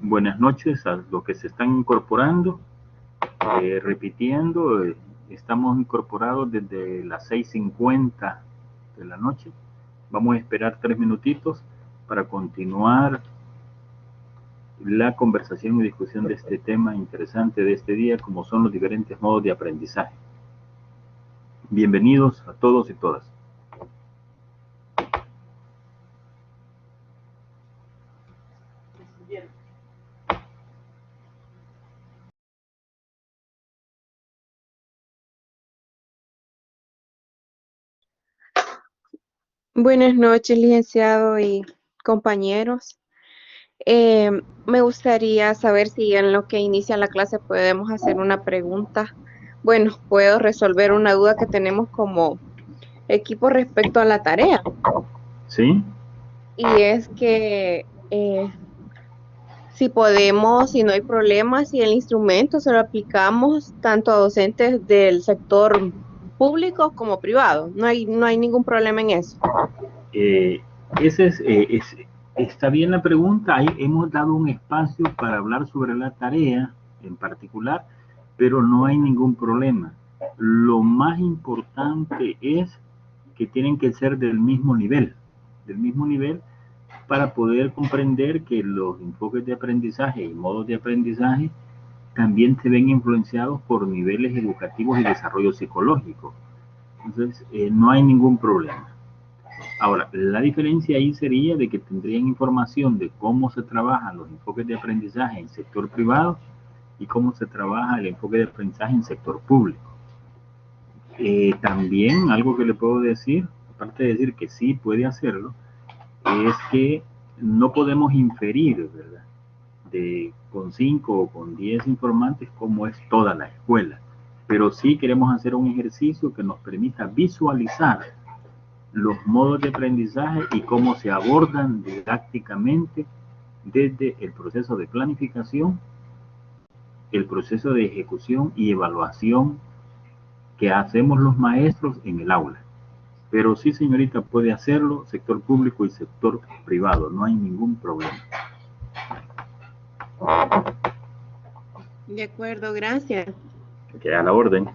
Buenas noches a los que se están incorporando. Repitiendo, estamos incorporados desde las 6:50 de la noche. Vamos a esperar 3 minutitos para continuar la conversación y discusión de este tema interesante de este día, como son los diferentes modos de aprendizaje. Bienvenidos a todos y todas. Buenas noches, licenciado y compañeros. Me gustaría saber si en lo que inicia la clase podemos hacer una pregunta. Bueno, puedo resolver una duda que tenemos como equipo respecto a la tarea. ¿Sí? Y es que si podemos, si no hay problema, si el instrumento se lo aplicamos tanto a docentes del sector público como privado. No hay ningún problema en eso. Está bien la pregunta. Ahí hemos dado un espacio para hablar sobre la tarea en particular, pero no hay ningún problema. Lo más importante es que tienen que ser del mismo nivel para poder comprender que los enfoques de aprendizaje y modos de aprendizaje también se ven influenciados por niveles educativos y desarrollo psicológico. Entonces, no hay ningún problema. Ahora, la diferencia ahí sería de que tendrían información de cómo se trabajan los enfoques de aprendizaje en sector privado y cómo se trabaja el enfoque de aprendizaje en sector público. También algo que le puedo decir, aparte de decir que sí puede hacerlo, es que no podemos inferir, ¿verdad?, con 5 o con 10 informantes cómo es toda la escuela, pero sí queremos hacer un ejercicio que nos permita visualizar los modos de aprendizaje y cómo se abordan didácticamente desde el proceso de planificación, el proceso de ejecución y evaluación que hacemos los maestros en el aula. Pero sí, señorita, puede hacerlo sector público y sector privado, no hay ningún problema. De acuerdo, gracias. Queda a la orden.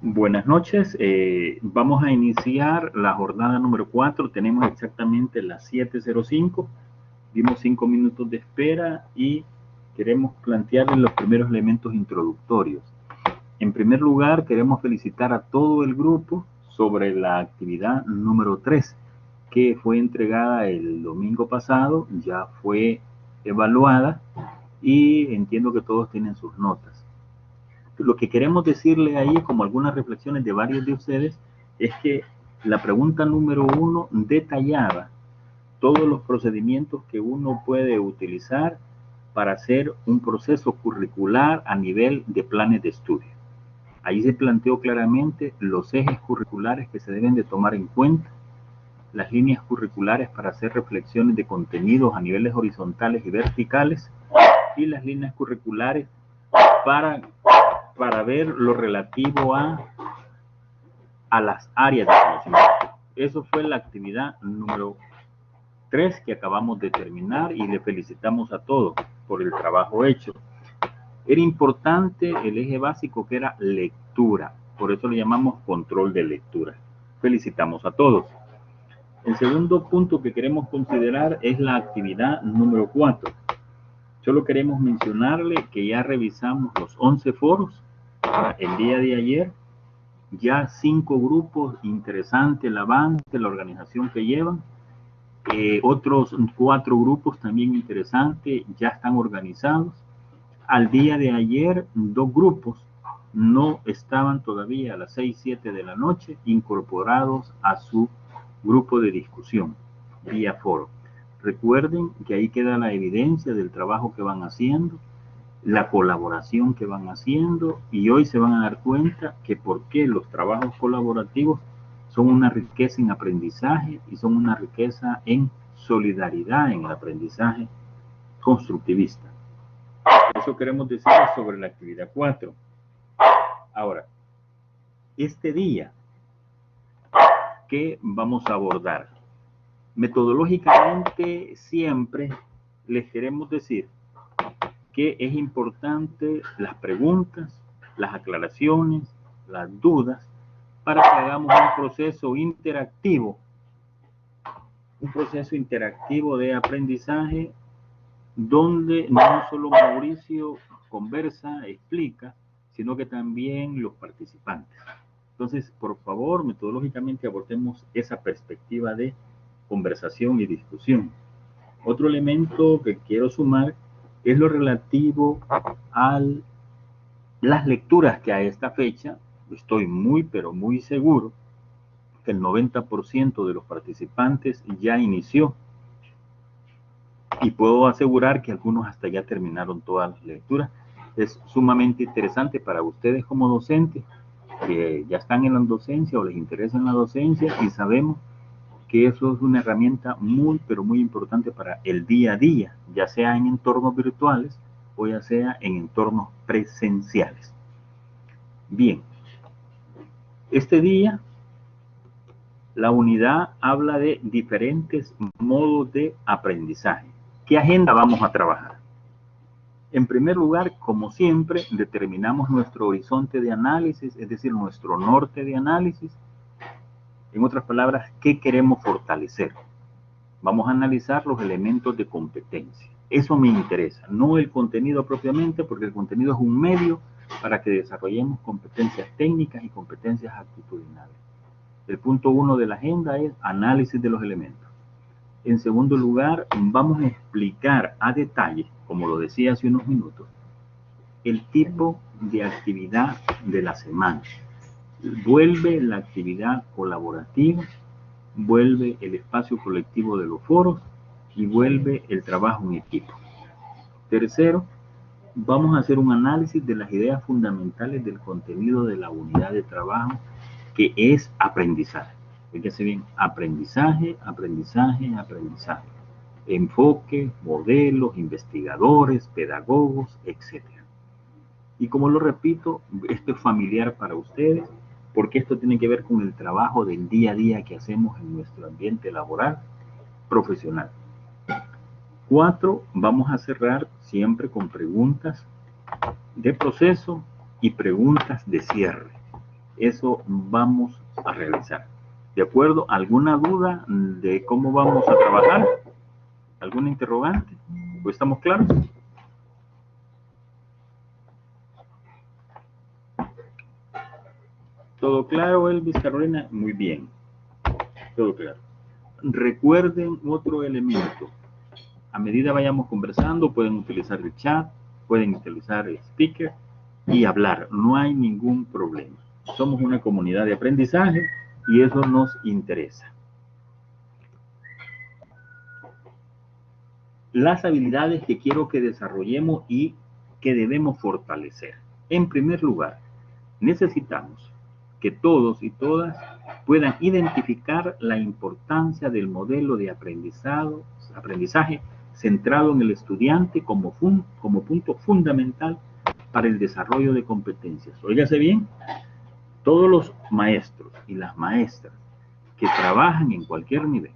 Buenas noches, vamos a iniciar la jornada número 4, tenemos exactamente las 7:05, dimos 5 minutos de espera y queremos plantearles los primeros elementos introductorios. En primer lugar, queremos felicitar a todo el grupo sobre la actividad número 3, que fue entregada el domingo pasado, ya fue evaluada y entiendo que todos tienen sus notas. Lo que queremos decirle ahí, como algunas reflexiones de varios de ustedes, es que la pregunta número 1 detallaba todos los procedimientos que uno puede utilizar para hacer un proceso curricular a nivel de planes de estudio. Ahí se planteó claramente los ejes curriculares que se deben de tomar en cuenta, las líneas curriculares para hacer reflexiones de contenidos a niveles horizontales y verticales, y las líneas curriculares para ver lo relativo a las áreas de conocimiento. Eso fue la actividad número 3 que acabamos de terminar y le felicitamos a todos por el trabajo hecho. Era importante el eje básico que era lectura, por eso le llamamos control de lectura. Felicitamos a todos. El segundo punto que queremos considerar es la actividad número 4. Solo queremos mencionarle que ya revisamos los 11 foros el día de ayer, ya 5 grupos, interesante el avance, la organización que llevan, otros 4 grupos también interesantes, ya están organizados. Al día de ayer, 2 grupos no estaban todavía a las 6, 7 de la noche incorporados a su grupo de discusión vía foro. Recuerden que ahí queda la evidencia del trabajo que van haciendo, la colaboración que van haciendo, y hoy se van a dar cuenta que por qué los trabajos colaborativos son una riqueza en aprendizaje y son una riqueza en solidaridad en el aprendizaje constructivista. Eso queremos decir sobre la actividad 4. Ahora, este día, ¿qué vamos a abordar? Metodológicamente, siempre les queremos decir que es importante las preguntas, las aclaraciones, las dudas, para que hagamos un proceso interactivo de aprendizaje, donde no solo Mauricio conversa, explica, sino que también los participantes. Entonces, por favor, metodológicamente abordemos esa perspectiva de conversación y discusión. Otro elemento que quiero sumar es lo relativo a las lecturas que a esta fecha, estoy muy, pero muy seguro que el 90% de los participantes ya inició, y puedo asegurar que algunos hasta ya terminaron todas las lecturas. Es sumamente interesante para ustedes como docentes que ya están en la docencia o les interesa en la docencia, y sabemos que eso es una herramienta muy, pero muy importante para el día a día, ya sea en entornos virtuales o ya sea en entornos presenciales. Bien, este día la unidad habla de diferentes modos de aprendizaje. ¿Qué agenda vamos a trabajar? En primer lugar, como siempre, determinamos nuestro horizonte de análisis, es decir, nuestro norte de análisis. En otras palabras, ¿qué queremos fortalecer? Vamos a analizar los elementos de competencia. Eso me interesa, no el contenido propiamente, porque el contenido es un medio para que desarrollemos competencias técnicas y competencias actitudinales. El punto 1 de la agenda es análisis de los elementos. En segundo lugar, vamos a explicar a detalle, como lo decía hace unos minutos, el tipo de actividad de la semana. Vuelve la actividad colaborativa, vuelve el espacio colectivo de los foros y vuelve el trabajo en equipo. Tercero, vamos a hacer un análisis de las ideas fundamentales del contenido de la unidad de trabajo, que es aprendizaje. Fíjense bien, aprendizaje, aprendizaje, aprendizaje. Enfoque, modelos, investigadores, pedagogos, etc. Y como lo repito, esto es familiar para ustedes, porque esto tiene que ver con el trabajo del día a día que hacemos en nuestro ambiente laboral profesional. 4, vamos a cerrar siempre con preguntas de proceso y preguntas de cierre. Eso vamos a realizar. ¿De acuerdo? ¿Alguna duda de cómo vamos a trabajar? ¿Alguna interrogante? ¿O estamos claros? ¿Todo claro, Elvis, Carolina? Muy bien. Todo claro. Recuerden otro elemento. A medida vayamos conversando, pueden utilizar el chat, pueden utilizar el speaker y hablar. No hay ningún problema. Somos una comunidad de aprendizaje y eso nos interesa. Las habilidades que quiero que desarrollemos y que debemos fortalecer. En primer lugar, necesitamos que todos y todas puedan identificar la importancia del modelo de aprendizaje centrado en el estudiante como punto fundamental para el desarrollo de competencias. Óigase bien, todos los maestros y las maestras que trabajan en cualquier nivel,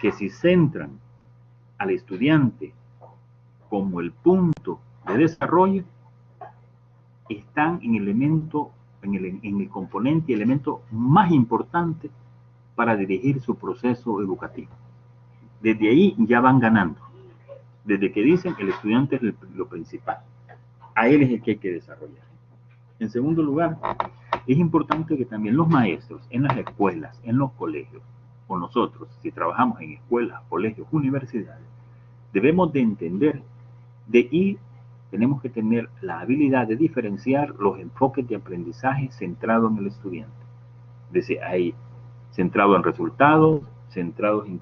que si centran al estudiante como el punto de desarrollo, están en el componente y elemento más importante para dirigir su proceso educativo. Desde ahí ya van ganando. Desde que dicen que el estudiante es lo principal. A él es el que hay que desarrollar. En segundo lugar, es importante que también los maestros en las escuelas, en los colegios, o nosotros, si trabajamos en escuelas, colegios, universidades, debemos de entender de ir tenemos que tener la habilidad de diferenciar los enfoques de aprendizaje centrado en el estudiante. Es decir, hay centrado en resultados, centrados en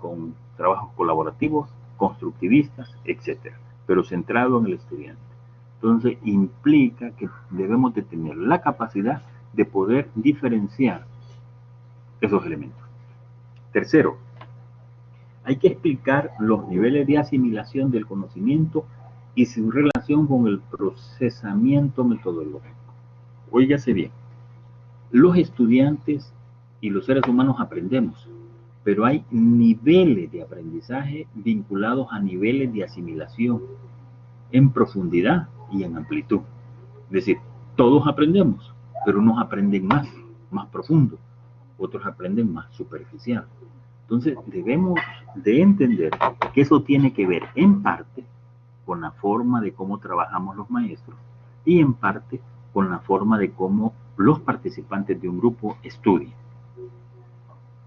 trabajos colaborativos, constructivistas, etc. Pero centrado en el estudiante. Entonces, implica que debemos de tener la capacidad de poder diferenciar esos elementos. Tercero, hay que explicar los niveles de asimilación del conocimiento y su relación con el procesamiento metodológico. Óigase bien, los estudiantes y los seres humanos aprendemos, pero hay niveles de aprendizaje vinculados a niveles de asimilación en profundidad y en amplitud. Es decir, todos aprendemos, pero unos aprenden más profundo, otros aprenden más superficial. Entonces debemos de entender que eso tiene que ver en parte con la forma de cómo trabajamos los maestros y en parte con la forma de cómo los participantes de un grupo estudian.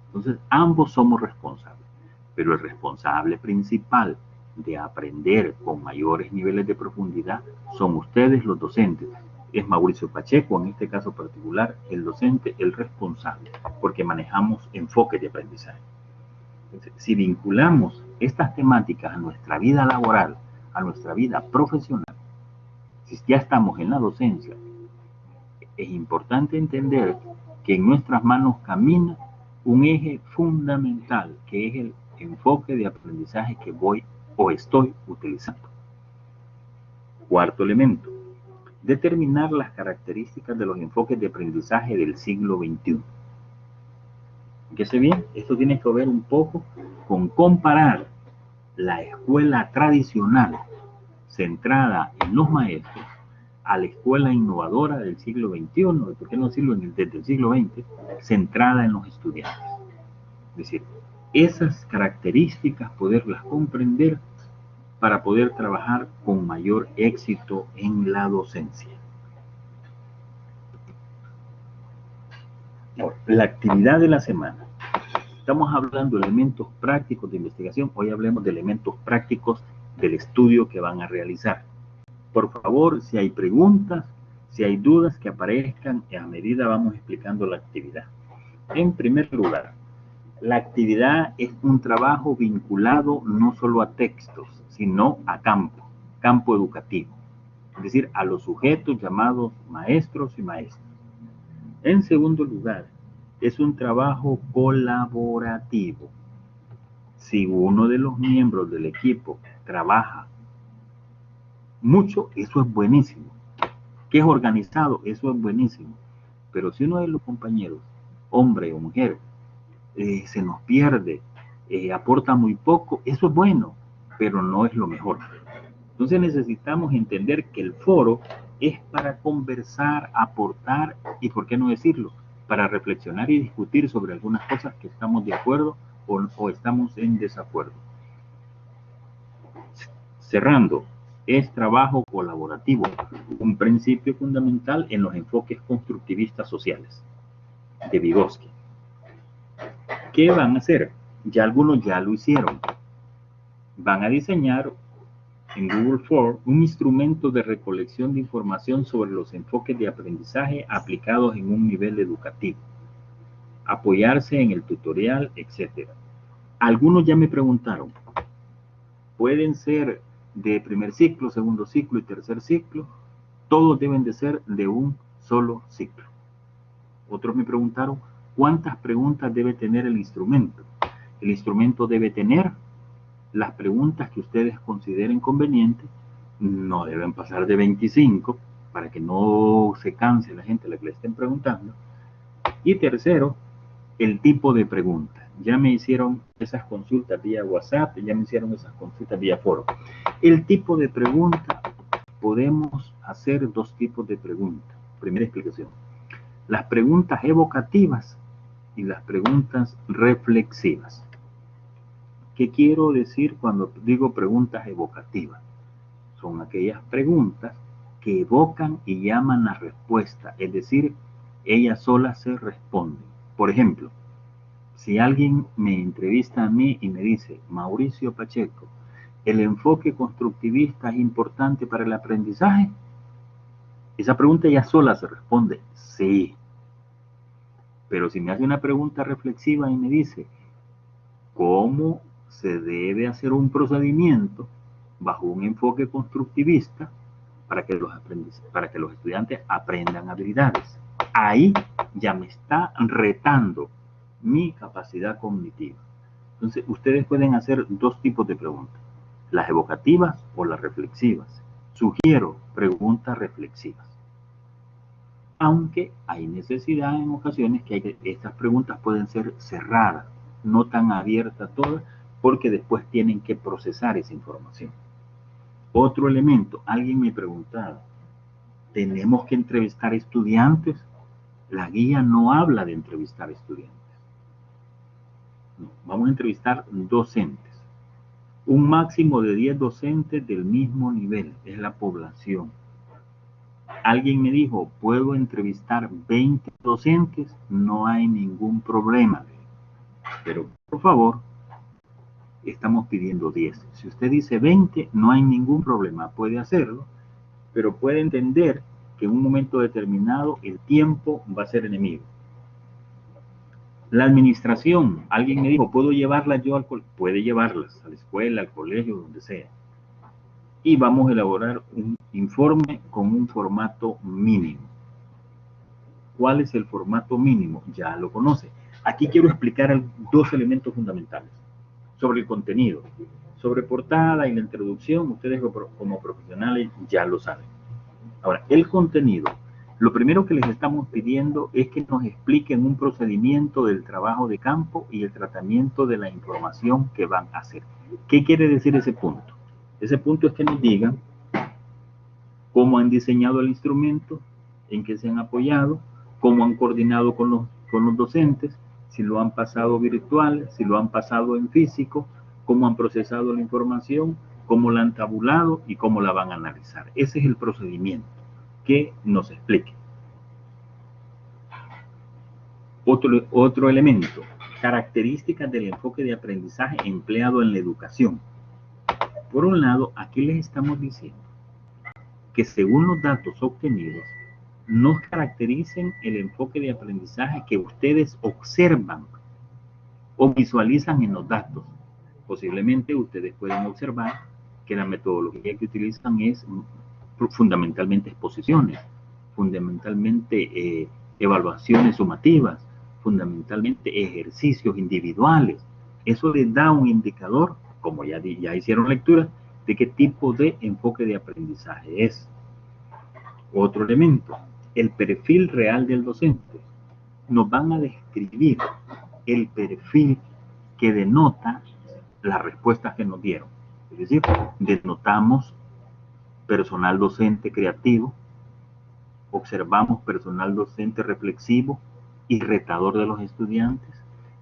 Entonces ambos somos responsables, pero el responsable principal de aprender con mayores niveles de profundidad son ustedes los docentes. Es Mauricio Pacheco, en este caso particular, el docente, el responsable, porque manejamos enfoques de aprendizaje. Entonces, si vinculamos estas temáticas a nuestra vida laboral, a nuestra vida profesional, si ya estamos en la docencia, es importante entender que en nuestras manos camina un eje fundamental, que es el enfoque de aprendizaje que voy o estoy utilizando. Cuarto elemento, determinar las características de los enfoques de aprendizaje del siglo XXI. Fíjese bien, esto tiene que ver un poco con comparar la escuela tradicional centrada en los maestros a la escuela innovadora del siglo XXI, ¿por qué no decirlo desde el siglo XX, centrada en los estudiantes? Es decir, esas características poderlas comprender para poder trabajar con mayor éxito en la docencia. Ahora, la actividad de la semana. Estamos hablando de elementos prácticos de investigación, hoy hablemos de elementos prácticos del estudio que van a realizar. Por favor, si hay preguntas, si hay dudas que aparezcan, a medida vamos explicando la actividad. En primer lugar, la actividad es un trabajo vinculado no solo a textos, sino a campo educativo, es decir, a los sujetos llamados maestros y maestras. En segundo lugar, es un trabajo colaborativo. Si uno de los miembros del equipo trabaja mucho, eso es buenísimo. Que es organizado, eso es buenísimo. Pero si uno de los compañeros, hombre o mujer, se nos pierde, aporta muy poco, eso es bueno, pero no es lo mejor. Entonces necesitamos entender que el foro es para conversar, aportar y, ¿por qué no decirlo?, para reflexionar y discutir sobre algunas cosas que estamos de acuerdo o estamos en desacuerdo. Cerrando, es trabajo colaborativo, un principio fundamental en los enfoques constructivistas sociales de Vygotsky. ¿Qué van a hacer? Ya algunos ya lo hicieron. Van a diseñar en Google Form un instrumento de recolección de información sobre los enfoques de aprendizaje aplicados en un nivel educativo, apoyarse en el tutorial, etc. Algunos ya me preguntaron, ¿pueden ser de primer ciclo, segundo ciclo y tercer ciclo? Todos deben de ser de un solo ciclo. Otros me preguntaron, ¿cuántas preguntas debe tener el instrumento? El instrumento debe tener las preguntas que ustedes consideren convenientes, no deben pasar de 25 para que no se canse la gente a la que le estén preguntando. Y tercero, el tipo de pregunta. Ya me hicieron esas consultas vía WhatsApp, ya me hicieron esas consultas vía foro. El tipo de pregunta, podemos hacer dos tipos de preguntas. Primera explicación. Las preguntas evocativas y las preguntas reflexivas. ¿Qué quiero decir cuando digo preguntas evocativas? Son aquellas preguntas que evocan y llaman a respuesta, es decir, ellas solas se responden. Por ejemplo, si alguien me entrevista a mí y me dice, Mauricio Pacheco, ¿el enfoque constructivista es importante para el aprendizaje? Esa pregunta ya sola se responde sí. Pero si me hace una pregunta reflexiva y me dice, ¿cómo se debe hacer un procedimiento bajo un enfoque constructivista para que los estudiantes aprendan habilidades? Ahí ya me está retando mi capacidad cognitiva. Entonces, ustedes pueden hacer dos tipos de preguntas, las evocativas o las reflexivas. Sugiero preguntas reflexivas. Aunque hay necesidad en ocasiones que estas preguntas pueden ser cerradas, no tan abiertas todas, porque después tienen que procesar esa información. Otro elemento, alguien me preguntaba, ¿tenemos que entrevistar estudiantes? La guía no habla de entrevistar estudiantes. No, vamos a entrevistar docentes. Un máximo de 10 docentes del mismo nivel, es la población. Alguien me dijo, ¿puedo entrevistar 20 docentes? No hay ningún problema. Pero, por favor, estamos pidiendo 10. Si usted dice 20, no hay ningún problema, puede hacerlo, pero puede entender que en un momento determinado el tiempo va a ser enemigo. La administración, alguien me dijo, ¿puedo llevarlas yo al colegio? Puede llevarlas a la escuela, al colegio, donde sea. Y vamos a elaborar un informe con un formato mínimo. ¿Cuál es el formato mínimo? Ya lo conoce. Aquí quiero explicar dos elementos fundamentales sobre el contenido. Sobre portada y la introducción, ustedes como profesionales ya lo saben. Ahora, el contenido. Lo primero que les estamos pidiendo es que nos expliquen un procedimiento del trabajo de campo y el tratamiento de la información que van a hacer. ¿Qué quiere decir ese punto? Ese punto es que nos digan cómo han diseñado el instrumento, en qué se han apoyado, cómo han coordinado con los docentes, si lo han pasado virtual, si lo han pasado en físico, cómo han procesado la información, cómo la han tabulado y cómo la van a analizar. Ese es el procedimiento que nos explique. Otro elemento, características del enfoque de aprendizaje empleado en la educación. Por un lado, aquí les estamos diciendo que según los datos obtenidos, no caractericen el enfoque de aprendizaje que ustedes observan o visualizan en los datos. Posiblemente ustedes pueden observar que la metodología que utilizan es fundamentalmente exposiciones, fundamentalmente evaluaciones sumativas, fundamentalmente ejercicios individuales. Eso les da un indicador, como ya hicieron lectura, de qué tipo de enfoque de aprendizaje es. Otro elemento, el perfil real del docente. Nos van a describir el perfil que denota las respuestas que nos dieron. Es decir, denotamos personal docente creativo, observamos personal docente reflexivo y retador de los estudiantes,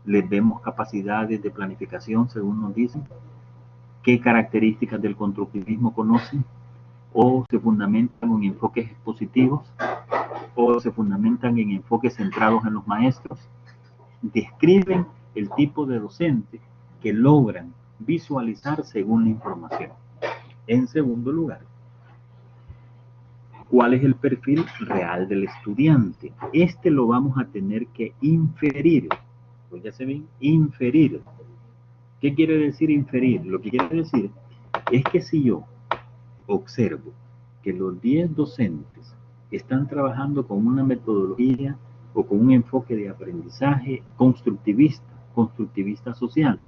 les vemos capacidades de planificación según nos dicen, qué características del constructivismo conocen, o se fundamentan en enfoques expositivos, o se fundamentan en enfoques centrados en los maestros. Describen el tipo de docente que logran visualizar según la información. En segundo lugar, ¿cuál es el perfil real del estudiante? Este lo vamos a tener que inferir. Pues ya se ven, inferir. ¿Qué quiere decir inferir? Lo que quiere decir es que si yo observo que los 10 docentes están trabajando con una metodología o con un enfoque de aprendizaje constructivista social,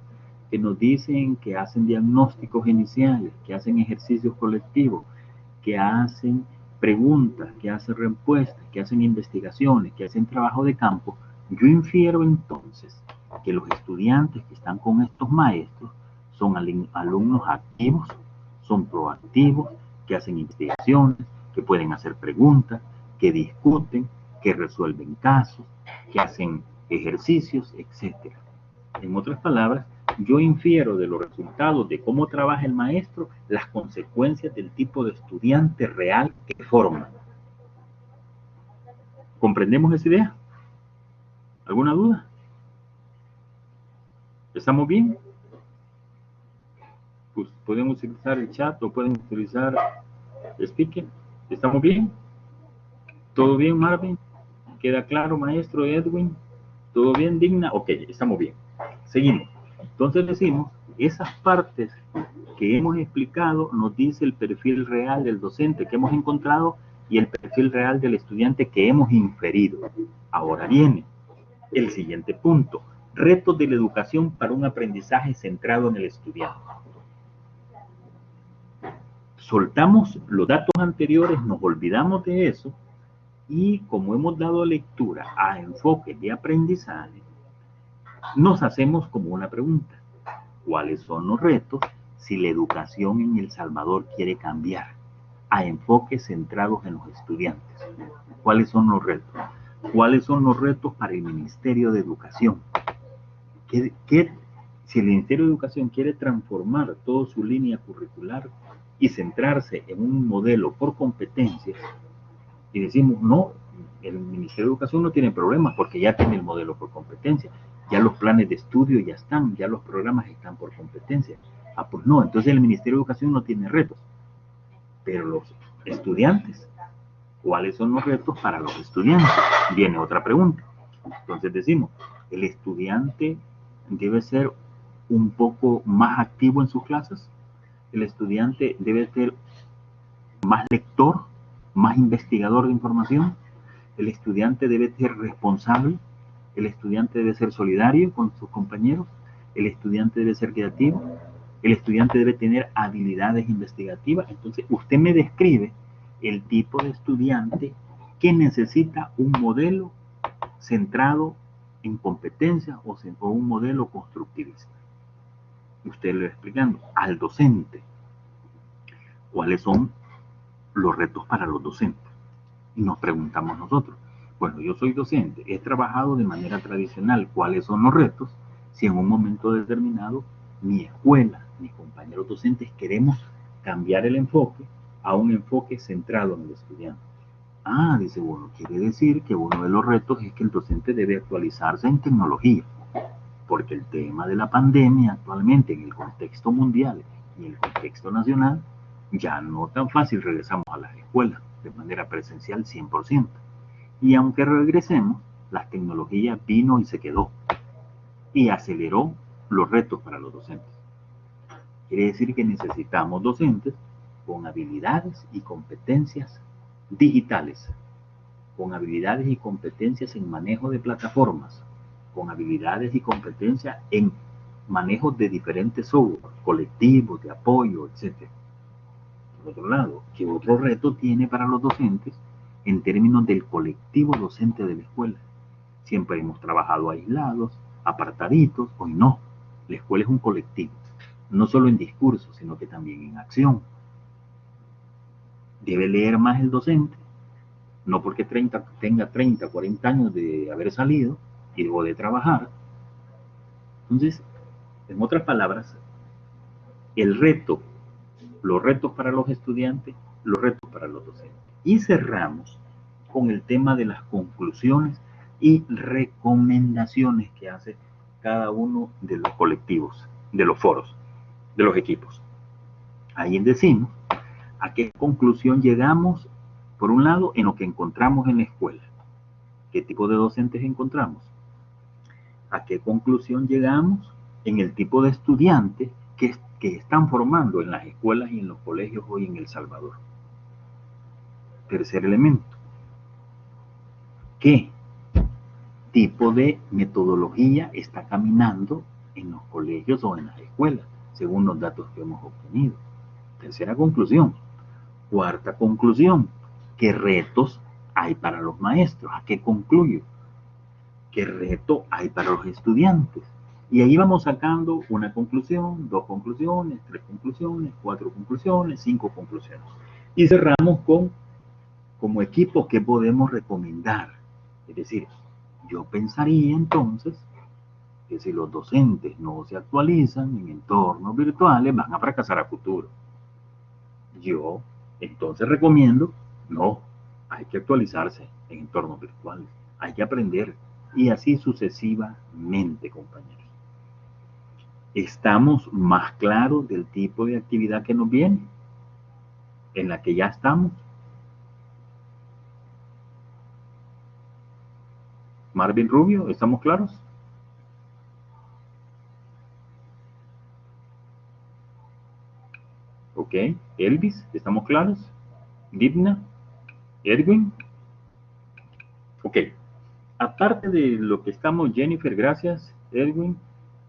que nos dicen que hacen diagnósticos iniciales, que hacen ejercicios colectivos, que hacen preguntas, que hacen respuestas, que hacen investigaciones, que hacen trabajo de campo, yo infiero entonces que los estudiantes que están con estos maestros son alumnos activos, son proactivos, que hacen investigaciones, que pueden hacer preguntas, que discuten, que resuelven casos, que hacen ejercicios, etc. En otras palabras, yo infiero de los resultados de cómo trabaja el maestro las consecuencias del tipo de estudiante real que forma. ¿Comprendemos esa idea? ¿Alguna duda? ¿Estamos bien? Pues pueden utilizar el chat o pueden utilizar Speaker. ¿Estamos bien? ¿Todo bien, Marvin? ¿Queda claro, maestro Edwin? ¿Todo bien, Digna? Ok, estamos bien. Seguimos. Entonces decimos, esas partes que hemos explicado nos dice el perfil real del docente que hemos encontrado y el perfil real del estudiante que hemos inferido. Ahora viene el siguiente punto. Retos de la educación para un aprendizaje centrado en el estudiante. Soltamos los datos anteriores, nos olvidamos de eso y como hemos dado lectura a enfoques de aprendizaje, nos hacemos como una pregunta. ¿Cuáles son los retos si la educación en El Salvador quiere cambiar a enfoques centrados en los estudiantes? ¿Cuáles son los retos? ¿Cuáles son los retos para el Ministerio de Educación? Si el Ministerio de Educación quiere transformar toda su línea curricular y centrarse en un modelo por competencias, y decimos, no, el Ministerio de Educación no tiene problemas porque ya tiene el modelo por competencia, ya los planes de estudio ya están, ya los programas están por competencia. Ah, pues no, entonces el Ministerio de Educación no tiene retos, pero los estudiantes, ¿cuáles son los retos para los estudiantes? Viene otra pregunta. Entonces decimos, el estudiante debe ser un poco más activo en sus clases, el estudiante debe ser más lector, más investigador de información, el estudiante debe ser responsable, el estudiante debe ser solidario con sus compañeros, el estudiante debe ser creativo, el estudiante debe tener habilidades investigativas. Entonces, usted me describe el tipo de estudiante que necesita un modelo centrado en competencias o un modelo constructivista. Usted le va explicando al docente cuáles son los retos para los docentes. Y nos preguntamos nosotros, bueno, yo soy docente, he trabajado de manera tradicional, ¿cuáles son los retos? Si en un momento determinado mi escuela, mis compañeros docentes queremos cambiar el enfoque a un enfoque centrado en el estudiante. Ah, dice, bueno, quiere decir que uno de los retos es que el docente debe actualizarse en tecnología, porque el tema de la pandemia actualmente en el contexto mundial y en el contexto nacional, ya no tan fácil regresamos a las escuelas de manera presencial 100%. Y aunque regresemos, la tecnología vino y se quedó y aceleró los retos para los docentes. Quiere decir que necesitamos docentes con habilidades y competencias digitales, con habilidades y competencias en manejo de plataformas, con habilidades y competencias en manejo de diferentes software, colectivos, de apoyo, etc. Por otro lado, ¿qué otro reto tiene para los docentes en términos del colectivo docente de la escuela? Siempre hemos trabajado aislados, apartaditos, hoy no. La escuela es un colectivo, no solo en discurso, sino que también en acción. Debe leer más el docente, no porque tenga 30, 40 años de haber salido y luego de trabajar. Entonces, en otras palabras, el reto, los retos para los estudiantes, los retos para los docentes. Y cerramos con el tema de las conclusiones y recomendaciones que hace cada uno de los colectivos, de los foros, de los equipos. Ahí decimos a qué conclusión llegamos, por un lado, en lo que encontramos en la escuela. ¿Qué tipo de docentes encontramos? ¿A qué conclusión llegamos en el tipo de estudiantes que están formando en las escuelas y en los colegios hoy en El Salvador? Tercer elemento, ¿qué tipo de metodología está caminando en los colegios o en las escuelas, según los datos que hemos obtenido? Tercera conclusión. Cuarta conclusión, ¿qué retos hay para los maestros? ¿A qué concluyo? ¿Qué reto hay para los estudiantes? Y ahí vamos sacando una conclusión, dos conclusiones, tres conclusiones, cuatro conclusiones, cinco conclusiones. Y cerramos con, como equipo, ¿qué podemos recomendar? Es decir, yo pensaría entonces que si los docentes no se actualizan en entornos virtuales, van a fracasar a futuro. Yo entonces recomiendo, no, hay que actualizarse en entornos virtuales, hay que aprender y así sucesivamente, compañeros. ¿Estamos más claros del tipo de actividad que nos viene? ¿En la que ya estamos? Marvin Rubio, ¿estamos claros? Ok. Elvis, ¿estamos claros? Dipna, Edwin. Ok. Aparte de lo que estamos, Jennifer, gracias, Edwin.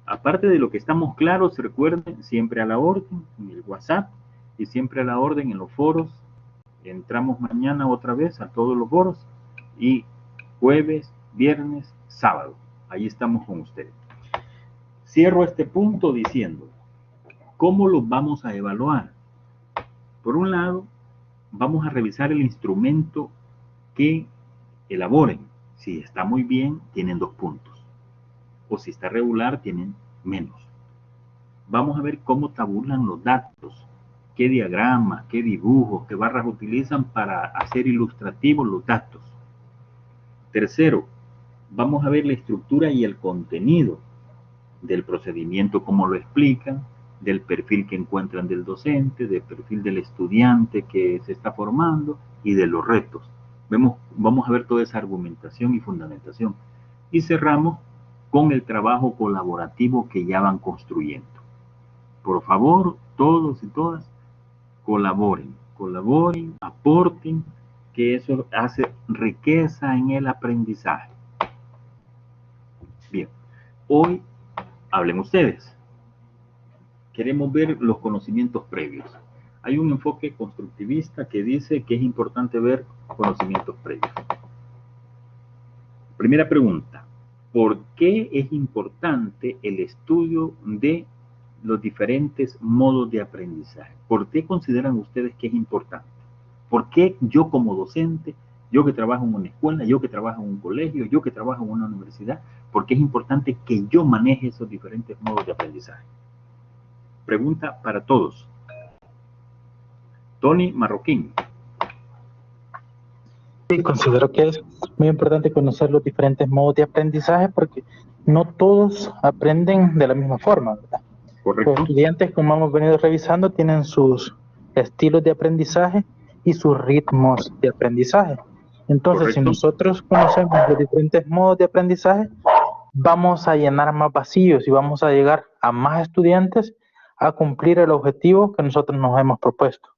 Aparte de lo que estamos claros, recuerden, siempre a la orden en el WhatsApp y siempre a la orden en los foros. Entramos mañana otra vez a todos los foros y jueves, viernes, sábado. Ahí estamos con ustedes. Cierro este punto diciendo, ¿cómo los vamos a evaluar? Por un lado, vamos a revisar el instrumento que elaboren. Si está muy bien, tienen 2 puntos. O si está regular, tienen menos. Vamos a ver cómo tabulan los datos, qué diagramas, qué dibujos, qué barras utilizan para hacer ilustrativos los datos. Tercero, vamos a ver la estructura y el contenido del procedimiento, cómo lo explican, del perfil que encuentran del docente, del perfil del estudiante que se está formando y de los retos. Vamos a ver toda esa argumentación y fundamentación. Y cerramos con el trabajo colaborativo que ya van construyendo. Por favor, todos y todas, colaboren, aporten, que eso hace riqueza en el aprendizaje. Bien, hoy hablen ustedes. Queremos ver los conocimientos previos. Hay un enfoque constructivista que dice que es importante ver conocimientos previos. Primera pregunta, ¿por qué es importante el estudio de los diferentes modos de aprendizaje? ¿Por qué consideran ustedes que es importante? ¿Por qué yo como docente, yo que trabajo en una escuela, yo que trabajo en un colegio, yo que trabajo en una universidad, por qué es importante que yo maneje esos diferentes modos de aprendizaje? Pregunta para todos. Tony Marroquín. Sí, considero que es muy importante conocer los diferentes modos de aprendizaje porque no todos aprenden de la misma forma, ¿verdad? Los ¿Correcto? estudiantes, como hemos venido revisando, tienen sus estilos de aprendizaje y sus ritmos de aprendizaje. Entonces, si ¿Correcto? nosotros conocemos los diferentes modos de aprendizaje, vamos a llenar más vacíos y vamos a llegar a más estudiantes a cumplir el objetivo que nosotros nos hemos propuesto.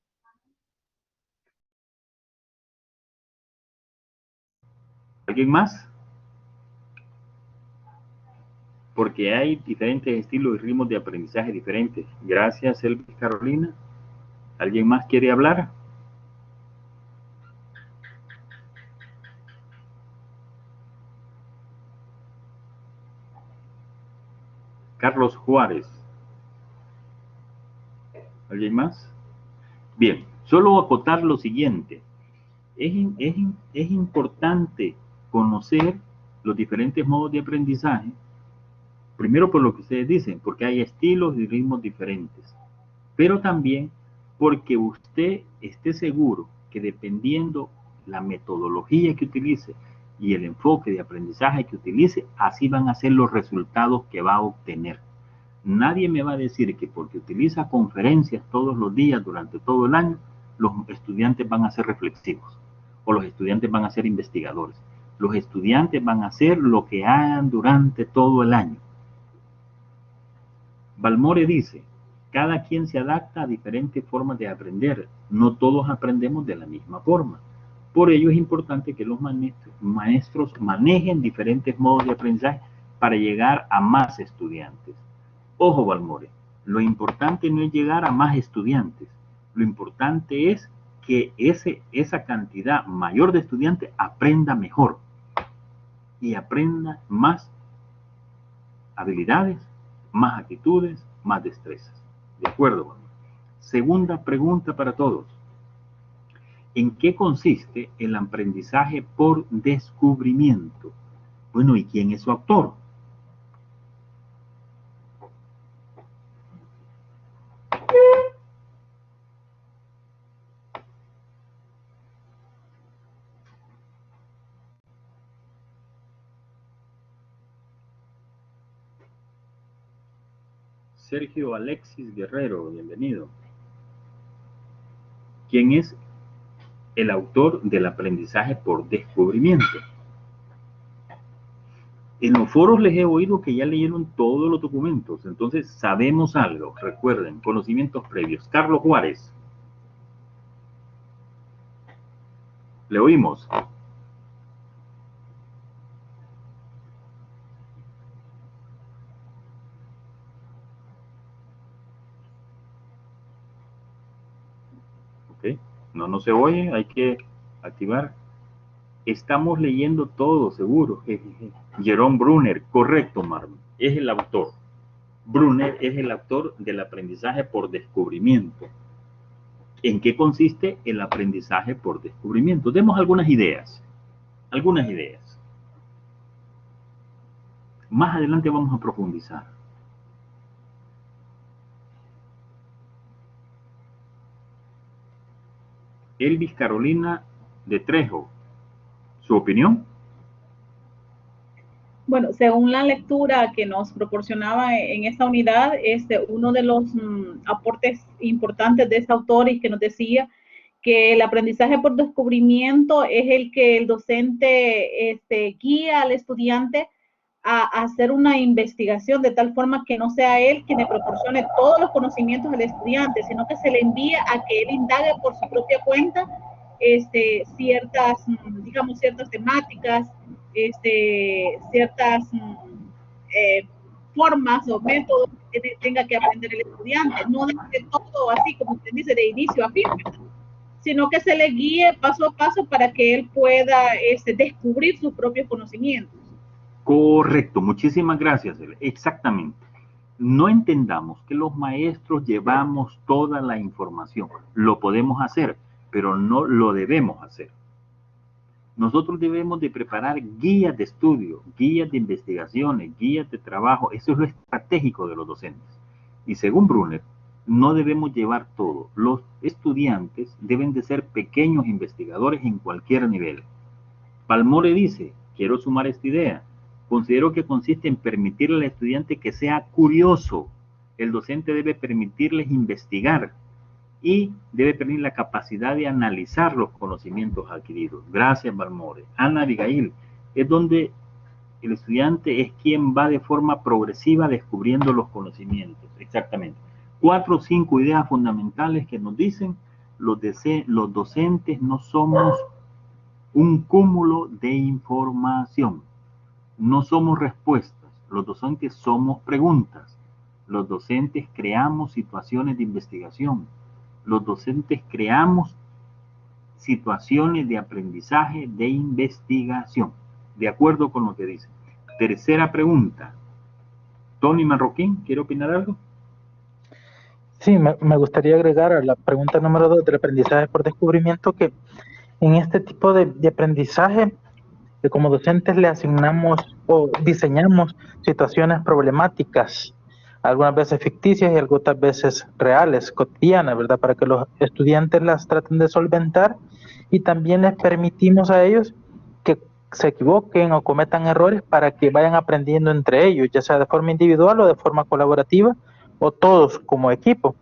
¿Alguien más? Porque hay diferentes estilos y ritmos de aprendizaje diferentes. Gracias, Elvis Carolina. ¿Alguien más quiere hablar? Carlos Juárez. ¿Alguien más? Bien, solo acotar lo siguiente. Es, es, es importante conocer los diferentes modos de aprendizaje, primero por lo que ustedes dicen, porque hay estilos y ritmos diferentes, pero también porque usted esté seguro que dependiendo la metodología que utilice y el enfoque de aprendizaje que utilice, así van a ser los resultados que va a obtener. Nadie me va a decir que porque utiliza conferencias todos los días durante todo el año, los estudiantes van a ser reflexivos o los estudiantes van a ser investigadores. Los estudiantes van a hacer lo que hagan durante todo el año. Balmore dice, cada quien se adapta a diferentes formas de aprender, no todos aprendemos de la misma forma. Por ello es importante que los maestros manejen diferentes modos de aprendizaje para llegar a más estudiantes. Ojo, Balmore, lo importante no es llegar a más estudiantes, lo importante es que esa cantidad mayor de estudiantes aprenda mejor y aprenda más habilidades, más actitudes, más destrezas. ¿De acuerdo, Balmore? Segunda pregunta para todos. ¿En qué consiste el aprendizaje por descubrimiento? Bueno, ¿y quién es su autor? Sergio Alexis Guerrero, bienvenido. ¿Quién es el autor del aprendizaje por descubrimiento? En los foros les he oído que ya leyeron todos los documentos, entonces sabemos algo. Recuerden, conocimientos previos. Carlos Juárez. Le oímos. Ok, no se oye, hay que activar. Estamos leyendo todo, seguro. Jerome Brunner, correcto, Marvin, es el autor. Brunner es el autor del aprendizaje por descubrimiento. ¿En qué consiste el aprendizaje por descubrimiento? Demos algunas ideas. Más adelante vamos a profundizar. Elvis Carolina de Trejo, ¿su opinión? Bueno, según la lectura que nos proporcionaba en esta unidad, uno de los aportes importantes de este autor y que nos decía que el aprendizaje por descubrimiento es el que el docente guía al estudiante a hacer una investigación de tal forma que no sea él quien le proporcione todos los conocimientos al estudiante, sino que se le envía a que él indague por su propia cuenta ciertas temáticas, ciertas formas o métodos que tenga que aprender el estudiante, no de todo así como usted dice, de inicio a fin, sino que se le guíe paso a paso para que él pueda descubrir sus propios conocimientos. Correcto, muchísimas gracias. Exactamente. No entendamos que los maestros llevamos toda la información. Lo podemos hacer, pero no lo debemos hacer. Nosotros debemos de preparar guías de estudio, guías de investigaciones, guías de trabajo. Eso es lo estratégico de los docentes. Y según Brunner, no debemos llevar todo. Los estudiantes deben de ser pequeños investigadores en cualquier nivel. Palmore dice, quiero sumar esta idea, considero que consiste en permitirle al estudiante que sea curioso. El docente debe permitirles investigar y debe tener la capacidad de analizar los conocimientos adquiridos. Gracias, Palmore. Ana Abigail, es donde el estudiante es quien va de forma progresiva descubriendo los conocimientos. Exactamente. 4 o 5 ideas fundamentales que nos dicen los docentes no somos un cúmulo de información. No somos respuestas. Los docentes somos preguntas. Los docentes creamos situaciones de investigación. Los docentes creamos situaciones de aprendizaje, de investigación. De acuerdo con lo que dice. Tercera pregunta. Tony Marroquín, ¿quiere opinar algo? Sí, me gustaría agregar a la pregunta número 2 del aprendizaje por descubrimiento que en este tipo de aprendizaje, que como docentes le asignamos o diseñamos situaciones problemáticas, algunas veces ficticias y algunas veces reales, cotidianas, ¿verdad? Para que los estudiantes las traten de solventar y también les permitimos a ellos que se equivoquen o cometan errores para que vayan aprendiendo entre ellos, ya sea de forma individual o de forma colaborativa, o todos como equipo,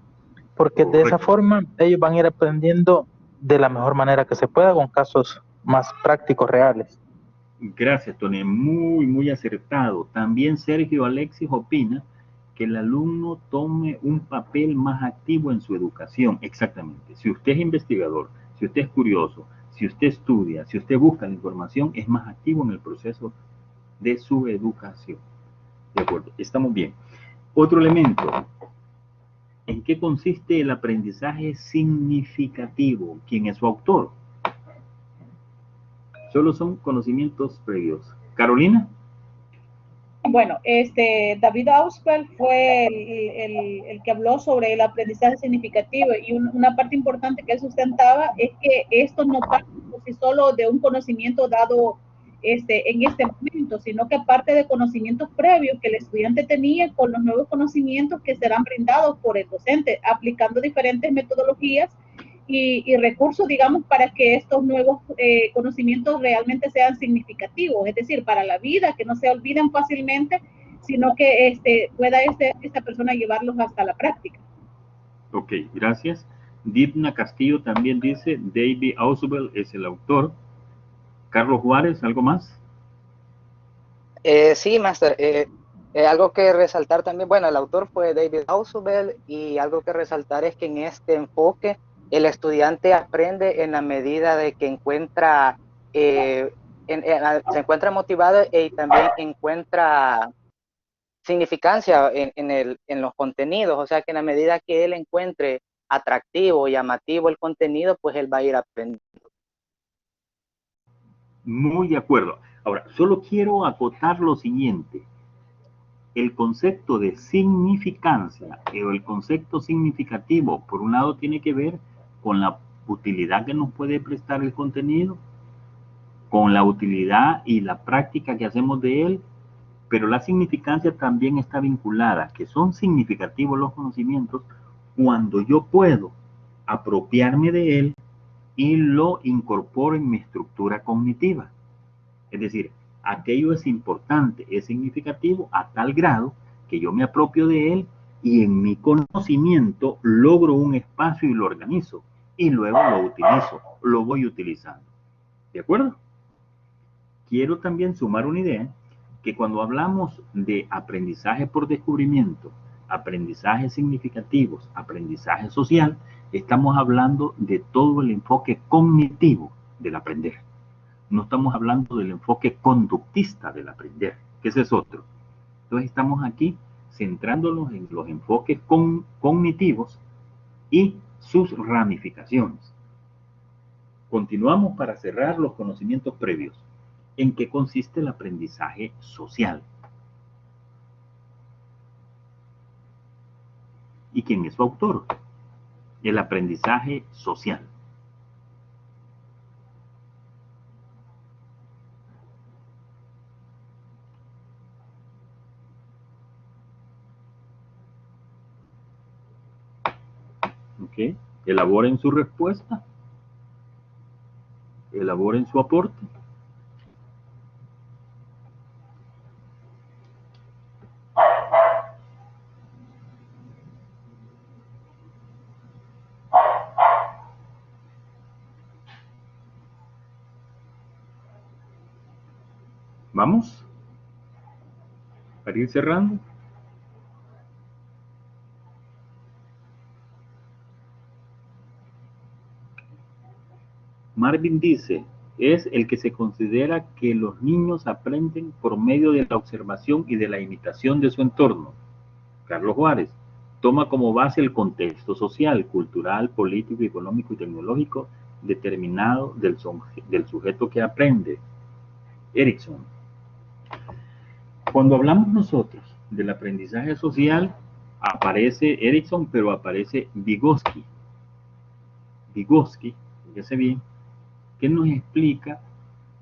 porque de esa forma ellos van a ir aprendiendo de la mejor manera que se pueda con casos más prácticos, reales. Gracias, Tony, muy acertado. También Sergio Alexis opina que el alumno tome un papel más activo en su educación. Exactamente. Si usted es investigador, si usted es curioso, si usted estudia, si usted busca la información, es más activo en el proceso de su educación. De acuerdo, estamos bien. Otro elemento, ¿en qué consiste el aprendizaje significativo? ¿Quién es su autor? Solo son conocimientos previos. ¿Carolina? Bueno, David Ausubel fue el que habló sobre el aprendizaje significativo y una parte importante que él sustentaba es que esto no parte por sí solo de un conocimiento dado en este momento, sino que parte de conocimientos previos que el estudiante tenía con los nuevos conocimientos que serán brindados por el docente, aplicando diferentes metodologías y recursos, digamos, para que estos nuevos conocimientos realmente sean significativos, es decir, para la vida, que no se olviden fácilmente, sino que pueda esta persona llevarlos hasta la práctica. Ok, gracias. Dipna Castillo también dice, David Ausubel es el autor. Carlos Juárez, ¿algo más? Sí, Master. Algo que resaltar también, bueno, el autor fue David Ausubel, y algo que resaltar es que en este enfoque el estudiante aprende en la medida de que encuentra, se encuentra motivado y también encuentra significancia en los contenidos. O sea que en la medida que él encuentre atractivo y llamativo el contenido, pues él va a ir aprendiendo. Muy de acuerdo. Ahora, solo quiero acotar lo siguiente. El concepto de significancia o el concepto significativo, por un lado, tiene que ver con la utilidad que nos puede prestar el contenido, con la utilidad y la práctica que hacemos de él, pero la significancia también está vinculada, que son significativos los conocimientos cuando yo puedo apropiarme de él y lo incorporo en mi estructura cognitiva. Es decir, aquello es importante, es significativo a tal grado que yo me apropio de él y en mi conocimiento logro un espacio y lo organizo y luego lo utilizo, lo voy utilizando. ¿De acuerdo? Quiero también sumar una idea que cuando hablamos de aprendizaje por descubrimiento, aprendizajes significativos, aprendizaje social, estamos hablando de todo el enfoque cognitivo del aprender. No estamos hablando del enfoque conductista del aprender, que ese es otro. Entonces estamos aquí centrándonos en los enfoques cognitivos y sus ramificaciones. Continuamos para cerrar los conocimientos previos. ¿En qué consiste el aprendizaje social? ¿Y quién es su autor? El aprendizaje social. ¿Ok? Elaboren su respuesta. Elaboren su aporte. ¿Vamos? Para ir cerrando. Marvin dice, es el que se considera que los niños aprenden por medio de la observación y de la imitación de su entorno. Carlos Juárez, toma como base el contexto social, cultural, político, económico y tecnológico determinado del sujeto que aprende. Erickson. Cuando hablamos nosotros del aprendizaje social, aparece Erickson, pero aparece Vygotsky. Vygotsky, fíjese bien, que nos explica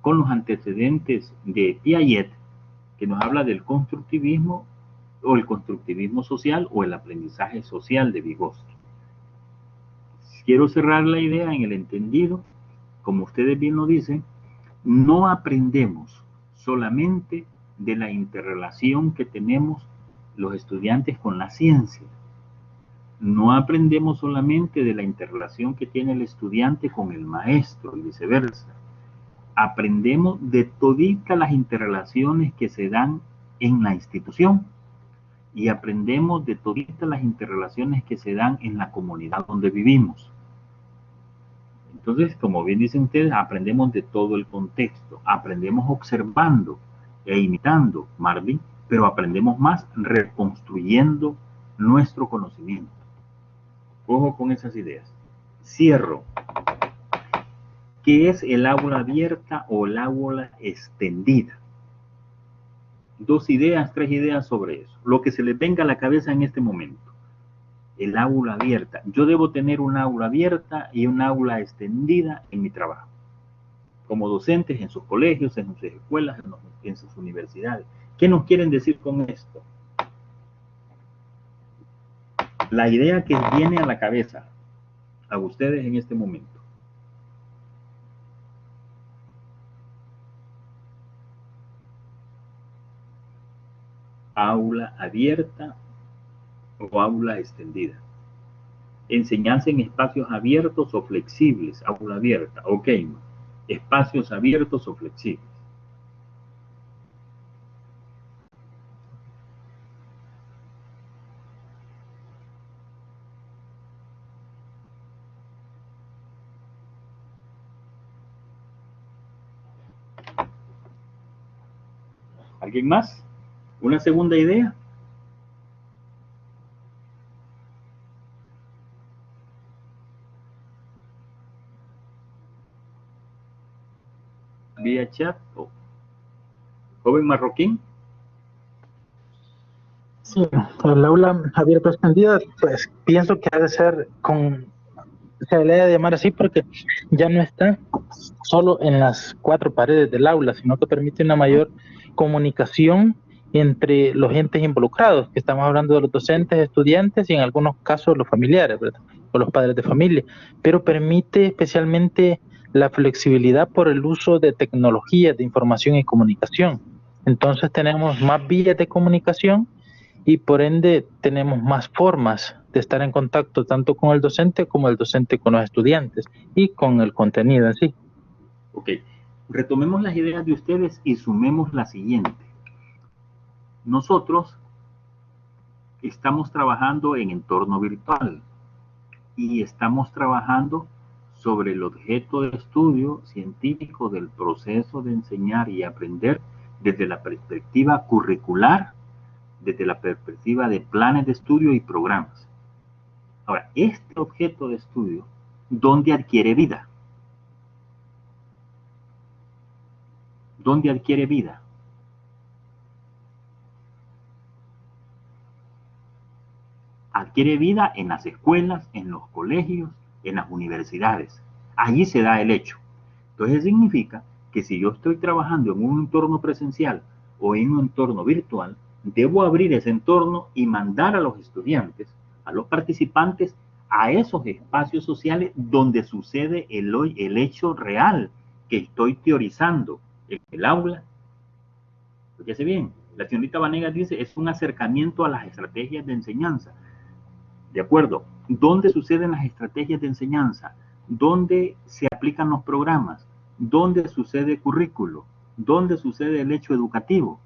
con los antecedentes de Piaget, que nos habla del constructivismo o el constructivismo social o el aprendizaje social de Vygotsky. Quiero cerrar la idea en el entendido, como ustedes bien lo dicen, no aprendemos solamente de la interrelación que tenemos los estudiantes con la ciencia. No aprendemos solamente de la interrelación que tiene el estudiante con el maestro y viceversa. Aprendemos de toditas las interrelaciones que se dan en la institución y aprendemos de toditas las interrelaciones que se dan en la comunidad donde vivimos. Entonces, como bien dicen ustedes, aprendemos de todo el contexto, aprendemos observando e imitando, Marvin, pero aprendemos más reconstruyendo nuestro conocimiento. Ojo con esas ideas. Cierro. ¿Qué es el aula abierta o el aula extendida? Dos ideas, tres ideas sobre eso. Lo que se les venga a la cabeza en este momento. El aula abierta. Yo debo tener un aula abierta y un aula extendida en mi trabajo. Como docentes en sus colegios, en sus escuelas, en sus universidades. ¿Qué nos quieren decir con esto? La idea que viene a la cabeza a ustedes en este momento. aula abierta o aula extendida. Enseñanza en espacios abiertos o flexibles, aula abierta, ok. Espacios abiertos o flexibles. ¿Alguien más? ¿Una segunda idea? Vía chat. Joven marroquín. Sí, el aula abierta o extendida, pues pienso que ha de ser se le ha de llamar así porque ya no está solo en las cuatro paredes del aula, sino que permite una mayor comunicación entre los entes involucrados, que estamos hablando de los docentes, estudiantes y en algunos casos los familiares, ¿verdad? O los padres de familia, pero permite especialmente la flexibilidad por el uso de tecnologías de información y comunicación. Entonces tenemos más vías de comunicación y por ende tenemos más formas de estar en contacto tanto con el docente como el docente con los estudiantes y con el contenido en sí. Ok, retomemos las ideas de ustedes y sumemos la siguiente. Nosotros estamos trabajando en entorno virtual y estamos trabajando sobre el objeto de estudio científico del proceso de enseñar y aprender desde la perspectiva curricular, desde la perspectiva de planes de estudio y programas. Ahora, este objeto de estudio, ¿dónde adquiere vida? ¿Dónde adquiere vida? Adquiere vida en las escuelas, en los colegios, en las universidades. Allí se da el hecho. Entonces significa que si yo estoy trabajando en un entorno presencial o en un entorno virtual, debo abrir ese entorno y mandar a los estudiantes, a los participantes, a esos espacios sociales donde sucede el hecho real que estoy teorizando en el aula. Fíjese bien, la señorita Vanegas dice, es un acercamiento a las estrategias de enseñanza. De acuerdo, ¿dónde suceden las estrategias de enseñanza? ¿Dónde se aplican los programas? ¿Dónde sucede el currículo? ¿Dónde sucede el hecho educativo?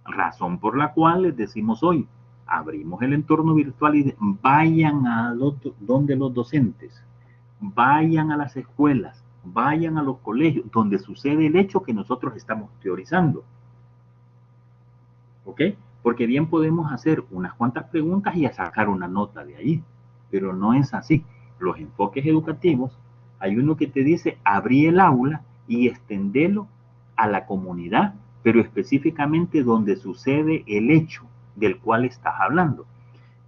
Razón por la cual les decimos hoy, abrimos el entorno virtual y vayan a donde los docentes, vayan a las escuelas, vayan a los colegios, donde sucede el hecho que nosotros estamos teorizando. ¿Ok? Porque bien podemos hacer unas cuantas preguntas y sacar una nota de ahí, pero no es así. Los enfoques educativos, hay uno que te dice abrí el aula y extendelo a la comunidad, pero específicamente donde sucede el hecho del cual estás hablando.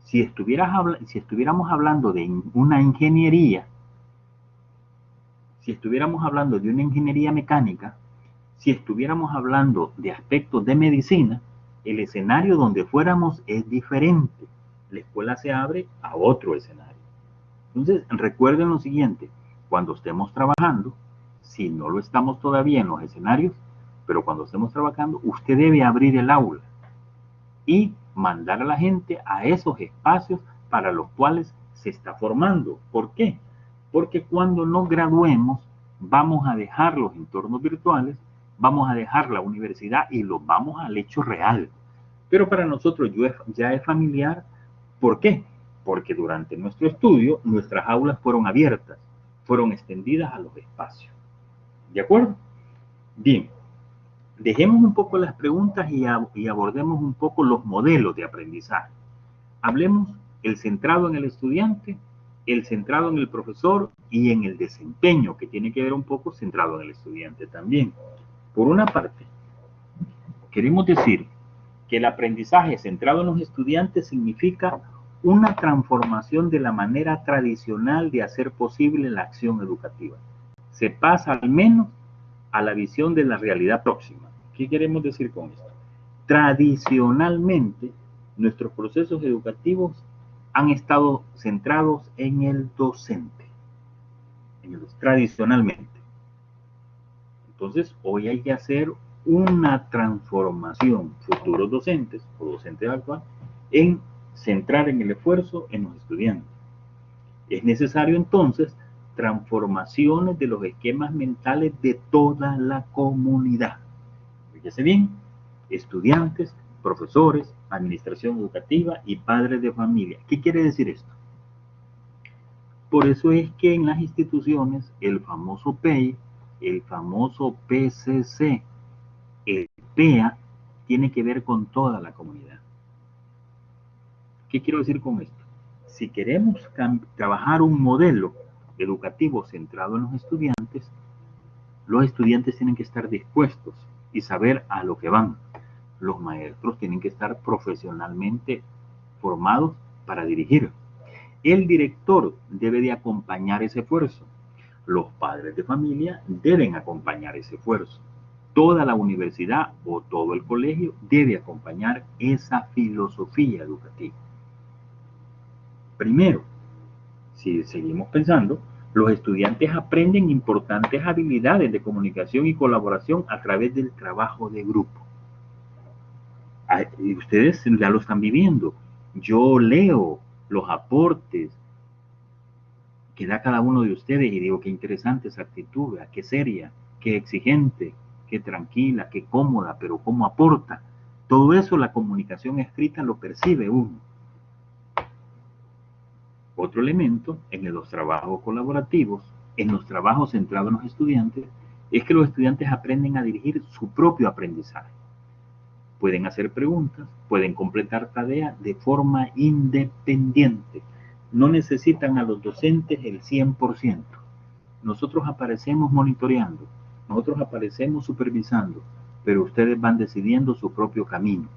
Si estuviéramos hablando de una ingeniería, si estuviéramos hablando de una ingeniería mecánica, si estuviéramos hablando de aspectos de medicina, el escenario donde fuéramos es diferente. La escuela se abre a otro escenario. Entonces, recuerden lo siguiente, cuando estemos trabajando, si no lo estamos todavía en los escenarios, pero cuando estemos trabajando, usted debe abrir el aula y mandar a la gente a esos espacios para los cuales se está formando. ¿Por qué? Porque cuando nos graduemos, vamos a dejar los entornos virtuales, vamos a dejar la universidad y los vamos al hecho real. Pero para nosotros ya es familiar. ¿Por qué? Porque durante nuestro estudio, nuestras aulas fueron abiertas, fueron extendidas a los espacios. ¿De acuerdo? Bien, dejemos un poco las preguntas y abordemos un poco los modelos de aprendizaje. Hablemos el centrado en el estudiante, el centrado en el profesor y en el desempeño, que tiene que ver un poco centrado en el estudiante también. Por una parte, queremos decir que el aprendizaje centrado en los estudiantes significa una transformación de la manera tradicional de hacer posible la acción educativa. Se pasa al menos a la visión de la realidad próxima. ¿Qué queremos decir con esto? Tradicionalmente, nuestros procesos educativos han estado centrados en el docente, tradicionalmente. Entonces, hoy hay que hacer una transformación, futuros docentes o docentes actuales, en centrar en el esfuerzo en los estudiantes. Es necesario entonces transformaciones de los esquemas mentales de toda la comunidad. Fíjese bien, estudiantes, profesores, administración educativa y padres de familia. ¿Qué quiere decir esto? Por eso es que en las instituciones el famoso PEI, el famoso PCC, el PEA, tiene que ver con toda la comunidad. ¿Qué quiero decir con esto? Si queremos trabajar un modelo educativo centrado en los estudiantes tienen que estar dispuestos y saber a lo que van. Los maestros tienen que estar profesionalmente formados para dirigir. El director debe de acompañar ese esfuerzo. Los padres de familia deben acompañar ese esfuerzo. Toda la universidad o todo el colegio debe acompañar esa filosofía educativa. Primero, si seguimos pensando, los estudiantes aprenden importantes habilidades de comunicación y colaboración a través del trabajo de grupo. Y ustedes ya lo están viviendo. Yo leo los aportes que da cada uno de ustedes y digo, qué interesante esa actitud, qué seria, qué exigente, qué tranquila, qué cómoda, pero cómo aporta. Todo eso la comunicación escrita lo percibe uno. Otro elemento en los trabajos colaborativos, en los trabajos centrados en los estudiantes, es que los estudiantes aprenden a dirigir su propio aprendizaje. Pueden hacer preguntas, pueden completar tareas de forma independiente. No necesitan a los docentes el 100%. Nosotros aparecemos monitoreando, nosotros aparecemos supervisando, pero ustedes van decidiendo su propio camino.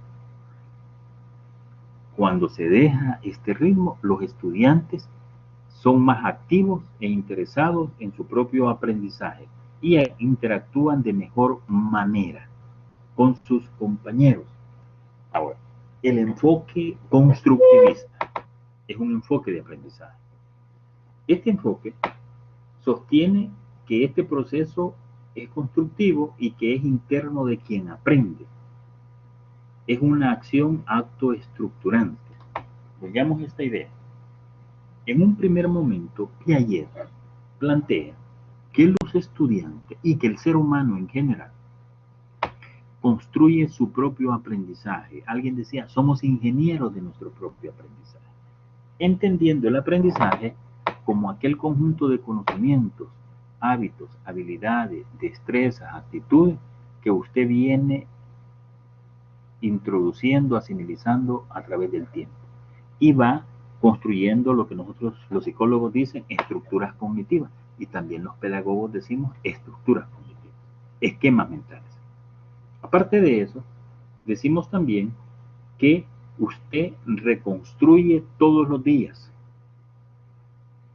Cuando se deja este ritmo, los estudiantes son más activos e interesados en su propio aprendizaje y interactúan de mejor manera con sus compañeros. Ahora, el enfoque constructivista es un enfoque de aprendizaje. Este enfoque sostiene que este proceso es constructivo y que es interno de quien aprende. Es una acción autoestructurante. Veamos esta idea. En un primer momento, Piaget plantea que los estudiantes y que el ser humano en general construye su propio aprendizaje. Alguien decía, somos ingenieros de nuestro propio aprendizaje. Entendiendo el aprendizaje como aquel conjunto de conocimientos, hábitos, habilidades, destrezas, actitudes que usted viene introduciendo, asimilizando a través del tiempo. Y va construyendo lo que nosotros, los psicólogos dicen, estructuras cognitivas. Y también los pedagogos decimos estructuras cognitivas, esquemas mentales. Aparte de eso, decimos también que usted reconstruye todos los días.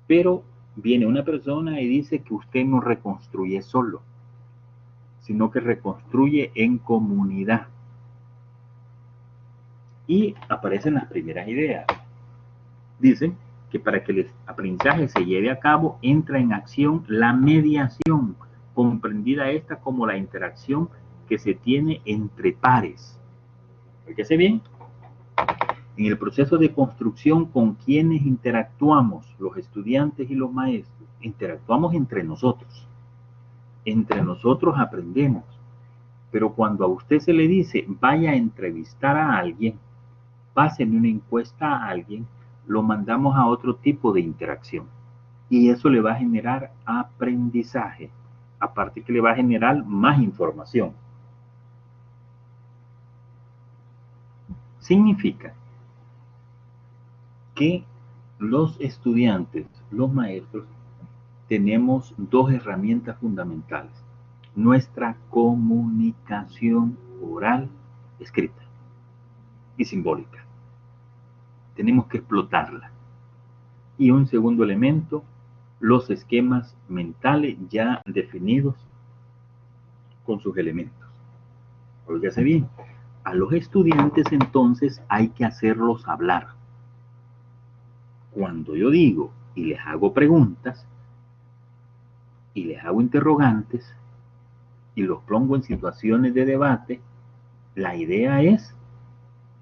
Pero viene una persona y dice que usted no reconstruye solo, sino que reconstruye en comunidad. Y aparecen las primeras ideas. Dicen que para que el aprendizaje se lleve a cabo, entra en acción la mediación, comprendida esta como la interacción que se tiene entre pares. Fíjese bien, en el proceso de construcción con quienes interactuamos, los estudiantes y los maestros, interactuamos entre nosotros. Entre nosotros aprendemos. Pero cuando a usted se le dice, vaya a entrevistar a alguien, pásenme una encuesta a alguien, lo mandamos a otro tipo de interacción. Y eso le va a generar aprendizaje, aparte que le va a generar más información. Significa que los estudiantes, los maestros, tenemos dos herramientas fundamentales. Nuestra comunicación oral, escrita y simbólica. Tenemos que explotarla. Y un segundo elemento, los esquemas mentales ya definidos con sus elementos. Óigase bien, a los estudiantes entonces hay que hacerlos hablar. Cuando yo digo y les hago preguntas y les hago interrogantes y los pongo en situaciones de debate, la idea es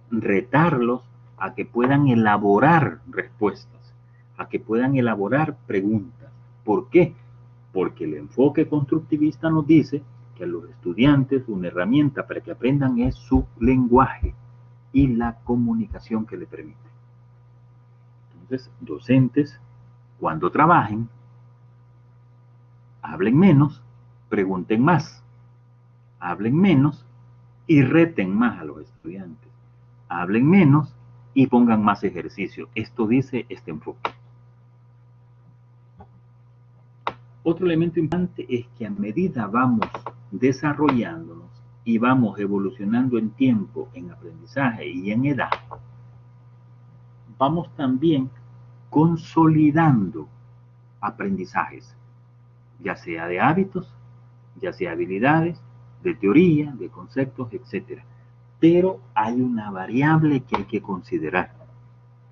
retarlos a que puedan elaborar respuestas, a que puedan elaborar preguntas. ¿Por qué? Porque el enfoque constructivista nos dice que a los estudiantes una herramienta para que aprendan es su lenguaje y la comunicación que le permite. Entonces, docentes, cuando trabajen, hablen menos, pregunten más, hablen menos y reten más a los estudiantes. Hablen menos y pongan más ejercicio. Esto dice este enfoque. Otro elemento importante es que a medida vamos desarrollándonos y vamos evolucionando en tiempo, en aprendizaje y en edad, vamos también consolidando aprendizajes, ya sea de hábitos, ya sea habilidades, de teoría, de conceptos, etc. Pero hay una variable que hay que considerar.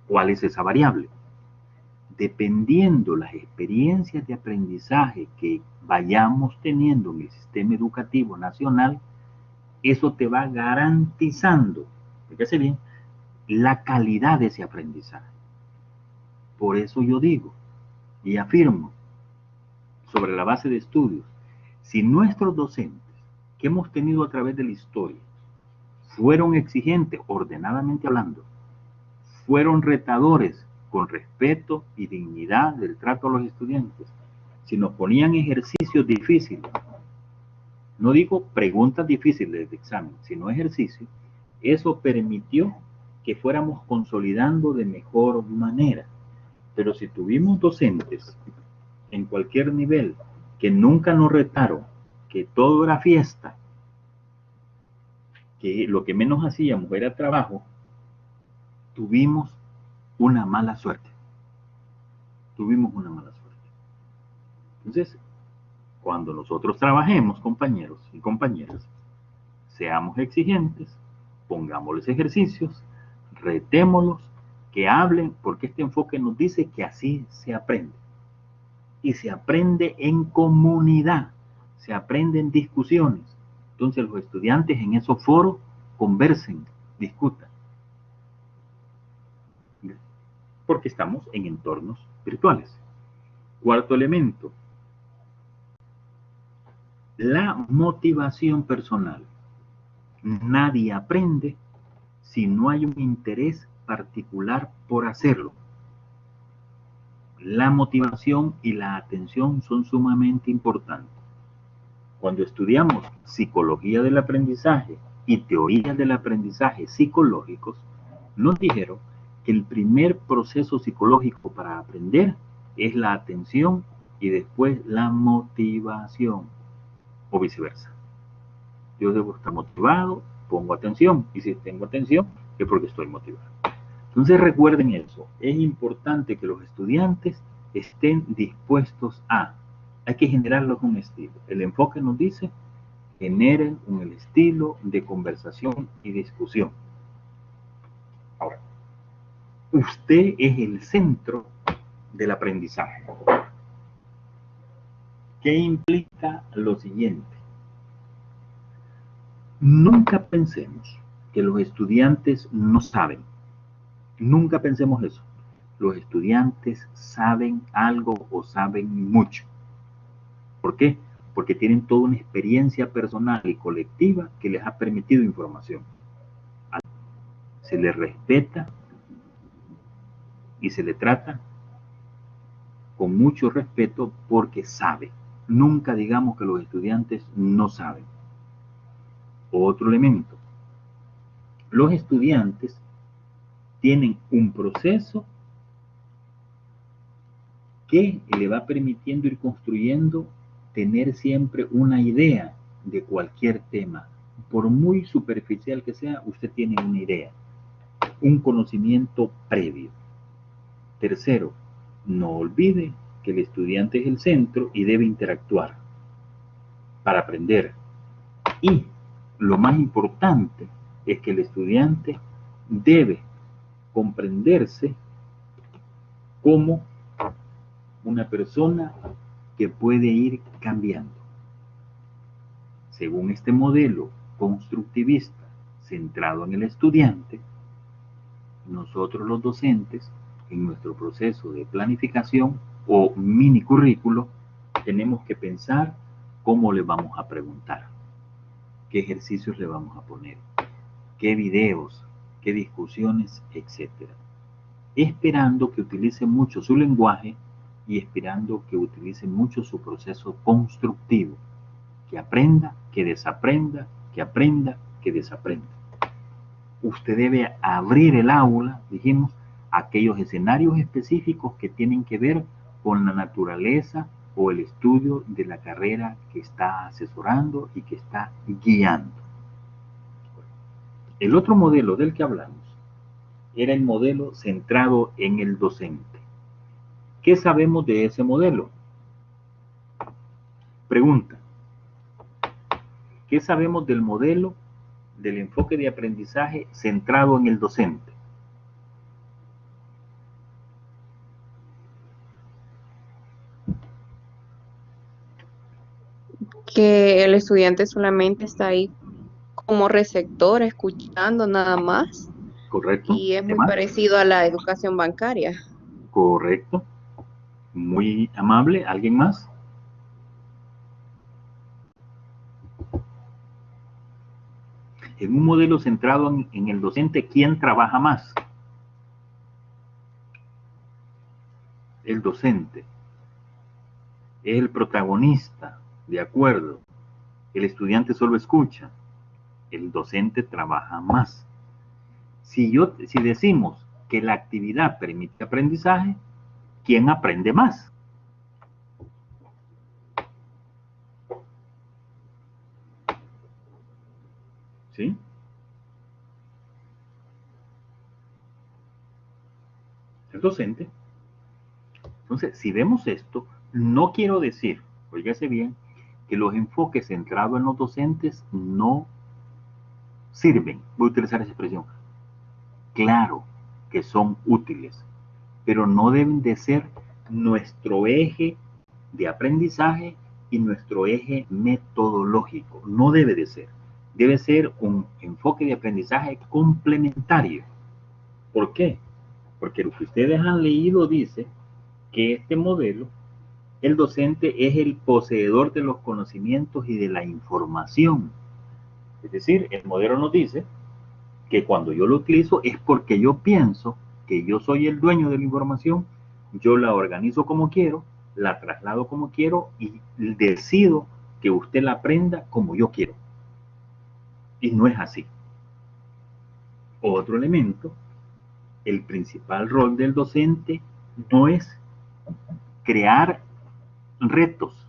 ¿Cuál es esa variable? Dependiendo las experiencias de aprendizaje que vayamos teniendo en el sistema educativo nacional, eso te va garantizando, fíjese bien, la calidad de ese aprendizaje. Por eso yo digo y afirmo, sobre la base de estudios, si nuestros docentes que hemos tenido a través de la historia fueron exigentes, ordenadamente hablando, fueron retadores con respeto y dignidad del trato a los estudiantes, si nos ponían ejercicios difíciles, no digo preguntas difíciles de examen, sino ejercicios, eso permitió que fuéramos consolidando de mejor manera. Pero si tuvimos docentes en cualquier nivel que nunca nos retaron, que todo era fiesta, que lo que menos hacíamos era trabajo, tuvimos una mala suerte. Tuvimos una mala suerte. Entonces, cuando nosotros trabajemos, compañeros y compañeras, seamos exigentes, pongámosles ejercicios, retémoslos, que hablen, porque este enfoque nos dice que así se aprende. Y se aprende en comunidad, se aprende en discusiones. Entonces los estudiantes en esos foros conversen, discutan. Porque estamos en entornos virtuales. Cuarto elemento, la motivación personal. Nadie aprende si no hay un interés particular por hacerlo. La motivación y la atención son sumamente importantes. Cuando estudiamos psicología del aprendizaje y teorías del aprendizaje psicológicos, nos dijeron que el primer proceso psicológico para aprender es la atención y después la motivación, o viceversa. Yo debo estar motivado, pongo atención, y si tengo atención es porque estoy motivado. Entonces recuerden eso, es importante que los estudiantes estén dispuestos hay que generarlos un estilo. El enfoque nos dice, generen un estilo de conversación y discusión. Ahora, usted es el centro del aprendizaje. ¿Qué implica lo siguiente? Nunca pensemos que los estudiantes no saben. Nunca pensemos eso. Los estudiantes saben algo o saben mucho. ¿Por qué? Porque tienen toda una experiencia personal y colectiva que les ha permitido información. Se les respeta y se le trata con mucho respeto porque sabe. Nunca digamos que los estudiantes no saben. Otro elemento. Los estudiantes tienen un proceso que le va permitiendo ir construyendo, tener siempre una idea de cualquier tema. Por muy superficial que sea, usted tiene una idea, un conocimiento previo. Tercero, no olvide que el estudiante es el centro y debe interactuar para aprender. Y lo más importante es que el estudiante debe comprenderse como una persona que puede ir cambiando. según este modelo constructivista centrado en el estudiante, nosotros los docentes, en nuestro proceso de planificación o mini currículo, tenemos que pensar cómo le vamos a preguntar, qué ejercicios le vamos a poner, qué videos, qué discusiones, etcétera. Esperando que utilice mucho su lenguaje y esperando que utilice mucho su proceso constructivo, que aprenda, que desaprenda, que aprenda, que desaprenda. Usted debe abrir el aula, dijimos, a aquellos escenarios específicos que tienen que ver con la naturaleza o el estudio de la carrera que está asesorando y que está guiando. El otro modelo del que hablamos era el modelo centrado en el docente. ¿Qué sabemos de ese modelo? Pregunta. ¿Qué sabemos del modelo del enfoque de aprendizaje centrado en el docente? Que el estudiante solamente está ahí como receptor, escuchando nada más, ¿Correcto? y es muy ¿Demás? parecido a la educación bancaria. Correcto. Muy amable. ¿Alguien más? En un modelo centrado en el docente, ¿quién trabaja más? El docente. Es el protagonista, de acuerdo. El estudiante solo escucha. El docente trabaja más. Si decimos que la actividad permite aprendizaje, ¿quién aprende más? ¿Sí? El docente. Entonces, si vemos esto, no quiero decir, óigase bien, que los enfoques centrados en los docentes no sirven. Voy a utilizar esa expresión. Claro que son útiles, pero no deben de ser nuestro eje de aprendizaje y nuestro eje metodológico. No debe de ser. Debe ser un enfoque de aprendizaje complementario. ¿Por qué? Porque lo que ustedes han leído dice que este modelo, el docente es el poseedor de los conocimientos y de la información. Es decir, el modelo nos dice que cuando yo lo utilizo es porque yo pienso que yo soy el dueño de la información, yo la organizo como quiero, la traslado como quiero y decido que usted la aprenda como yo quiero. Y no es así. Otro elemento, el principal rol del docente no es crear retos,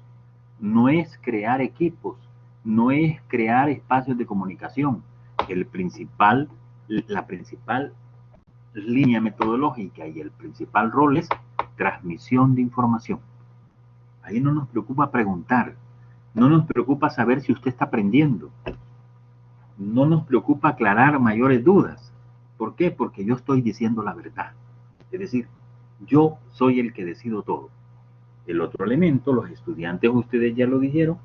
no es crear equipos, no es crear espacios de comunicación. La principal línea metodológica y el principal rol es transmisión de información. Ahí no nos preocupa preguntar, no nos preocupa saber si usted está aprendiendo, no nos preocupa aclarar mayores dudas. ¿Por qué? Porque yo estoy diciendo la verdad. Es decir, yo soy el que decido todo. El otro elemento, los estudiantes, ustedes ya lo dijeron,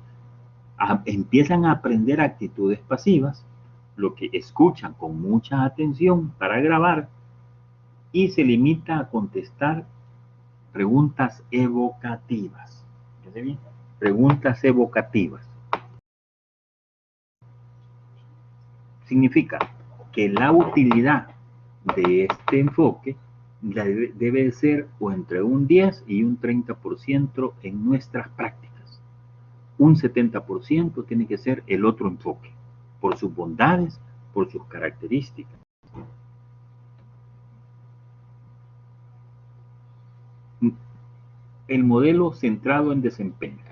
empiezan a aprender actitudes pasivas, lo que escuchan con mucha atención para grabar y se limita a contestar preguntas evocativas. ¿Fíjense bien? Preguntas evocativas. Significa que la utilidad de este enfoque debe ser o entre un 10 y un 30% en nuestras prácticas. Un 70% tiene que ser el otro enfoque, por sus bondades, por sus características. El modelo centrado en desempeño.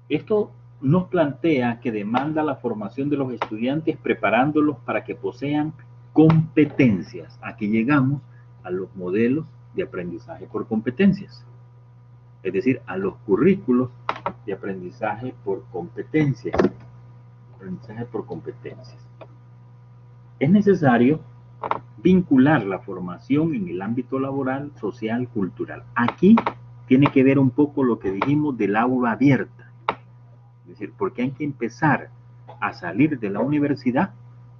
Esto nos plantea que demanda la formación de los estudiantes preparándolos para que posean competencias. Aquí llegamos a los modelos de aprendizaje por competencias, es decir, a los currículos de aprendizaje por competencias. Aprendizaje por competencias. Es necesario vincular la formación en el ámbito laboral, social, cultural. Aquí tiene que ver un poco lo que dijimos del aula abierta. decir, porque hay que empezar a salir de la universidad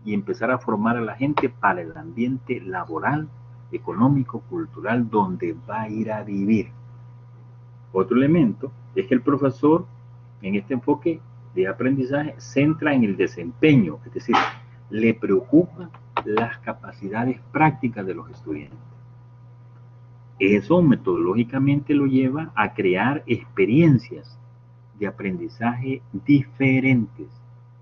y empezar a formar a la gente para el ambiente laboral, económico, cultural, donde va a ir a vivir. Otro elemento es que el profesor, en este enfoque de aprendizaje, centra en el desempeño, es decir, le preocupa las capacidades prácticas de los estudiantes. Eso metodológicamente lo lleva a crear experiencias de aprendizaje diferentes.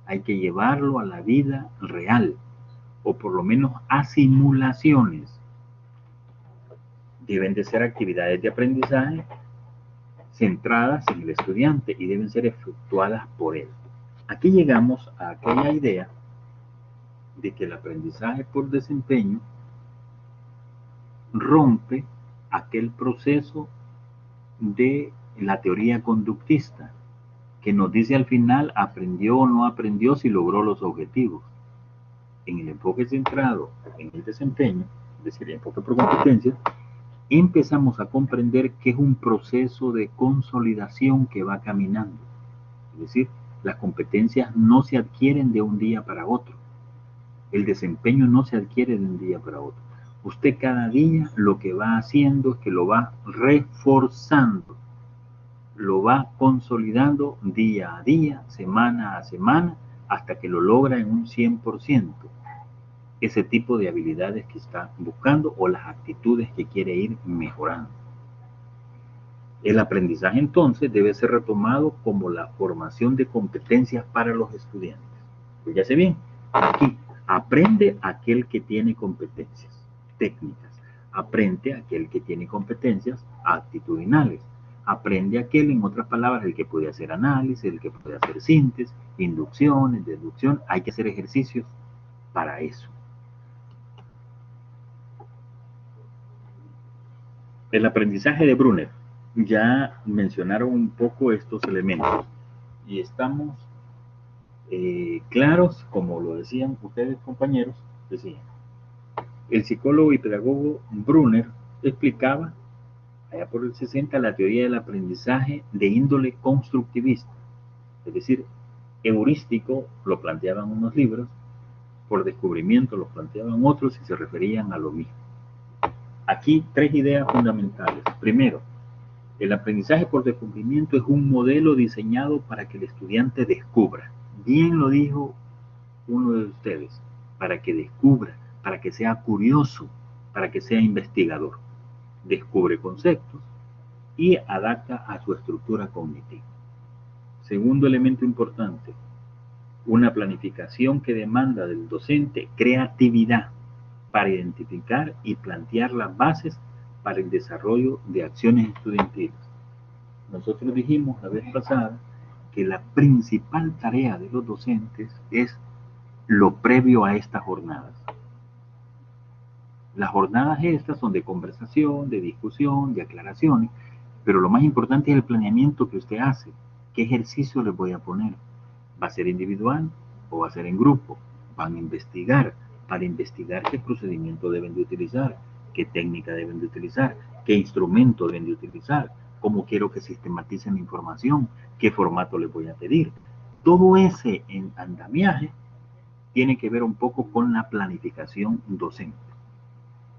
Hay que llevarlo a la vida real, o por lo menos a simulaciones. Deben de ser actividades de aprendizaje centradas en el estudiante y deben ser efectuadas por él. Aquí llegamos a aquella idea de que el aprendizaje por desempeño rompe aquel proceso de la teoría conductista, que nos dice al final aprendió o no aprendió si logró los objetivos. En el enfoque centrado en el desempeño, es decir, el enfoque por competencias, empezamos a comprender que es un proceso de consolidación que va caminando. Es decir, las competencias no se adquieren de un día para otro. El desempeño no se adquiere de un día para otro. Usted cada día lo que va haciendo es que lo va reforzando, lo va consolidando día a día, semana a semana, hasta que lo logra en un 100%. Ese tipo de habilidades que está buscando o las actitudes que quiere ir mejorando. El aprendizaje entonces debe ser retomado como la formación de competencias para los estudiantes. Fíjese bien, aquí aprende aquel que tiene competencias técnicas, aprende aquel que tiene competencias actitudinales, aprende aquel, en otras palabras, el que puede hacer análisis, el que puede hacer síntesis, inducciones, deducción. Hay que hacer ejercicios para eso. El aprendizaje de Brunner. Ya mencionaron un poco estos elementos y estamos claros, como lo decían ustedes, compañeros, decían. El psicólogo y pedagogo Brunner explicaba, allá por el 60, la teoría del aprendizaje de índole constructivista, es decir, heurístico lo planteaban unos libros, por descubrimiento lo planteaban otros y se referían a lo mismo. Aquí tres ideas fundamentales. Primero, el aprendizaje por descubrimiento es un modelo diseñado para que el estudiante descubra. Bien lo dijo uno de ustedes, para que descubra, para que sea curioso, para que sea investigador. Descubre conceptos y adapta a su estructura cognitiva. Segundo elemento importante, una planificación que demanda del docente creatividad para identificar y plantear las bases para el desarrollo de acciones estudiantiles. Nosotros dijimos la vez pasada que la principal tarea de los docentes es lo previo a estas jornadas. Las jornadas estas son de conversación, de discusión, de aclaraciones, pero lo más importante es el planeamiento que usted hace. ¿Qué ejercicio les voy a poner? ¿Va a ser individual o va a ser en grupo? Van a investigar. Para investigar qué procedimiento deben de utilizar, qué técnica deben de utilizar, qué instrumento deben de utilizar, cómo quiero que sistematicen la información, qué formato les voy a pedir. Todo ese andamiaje tiene que ver un poco con la planificación docente.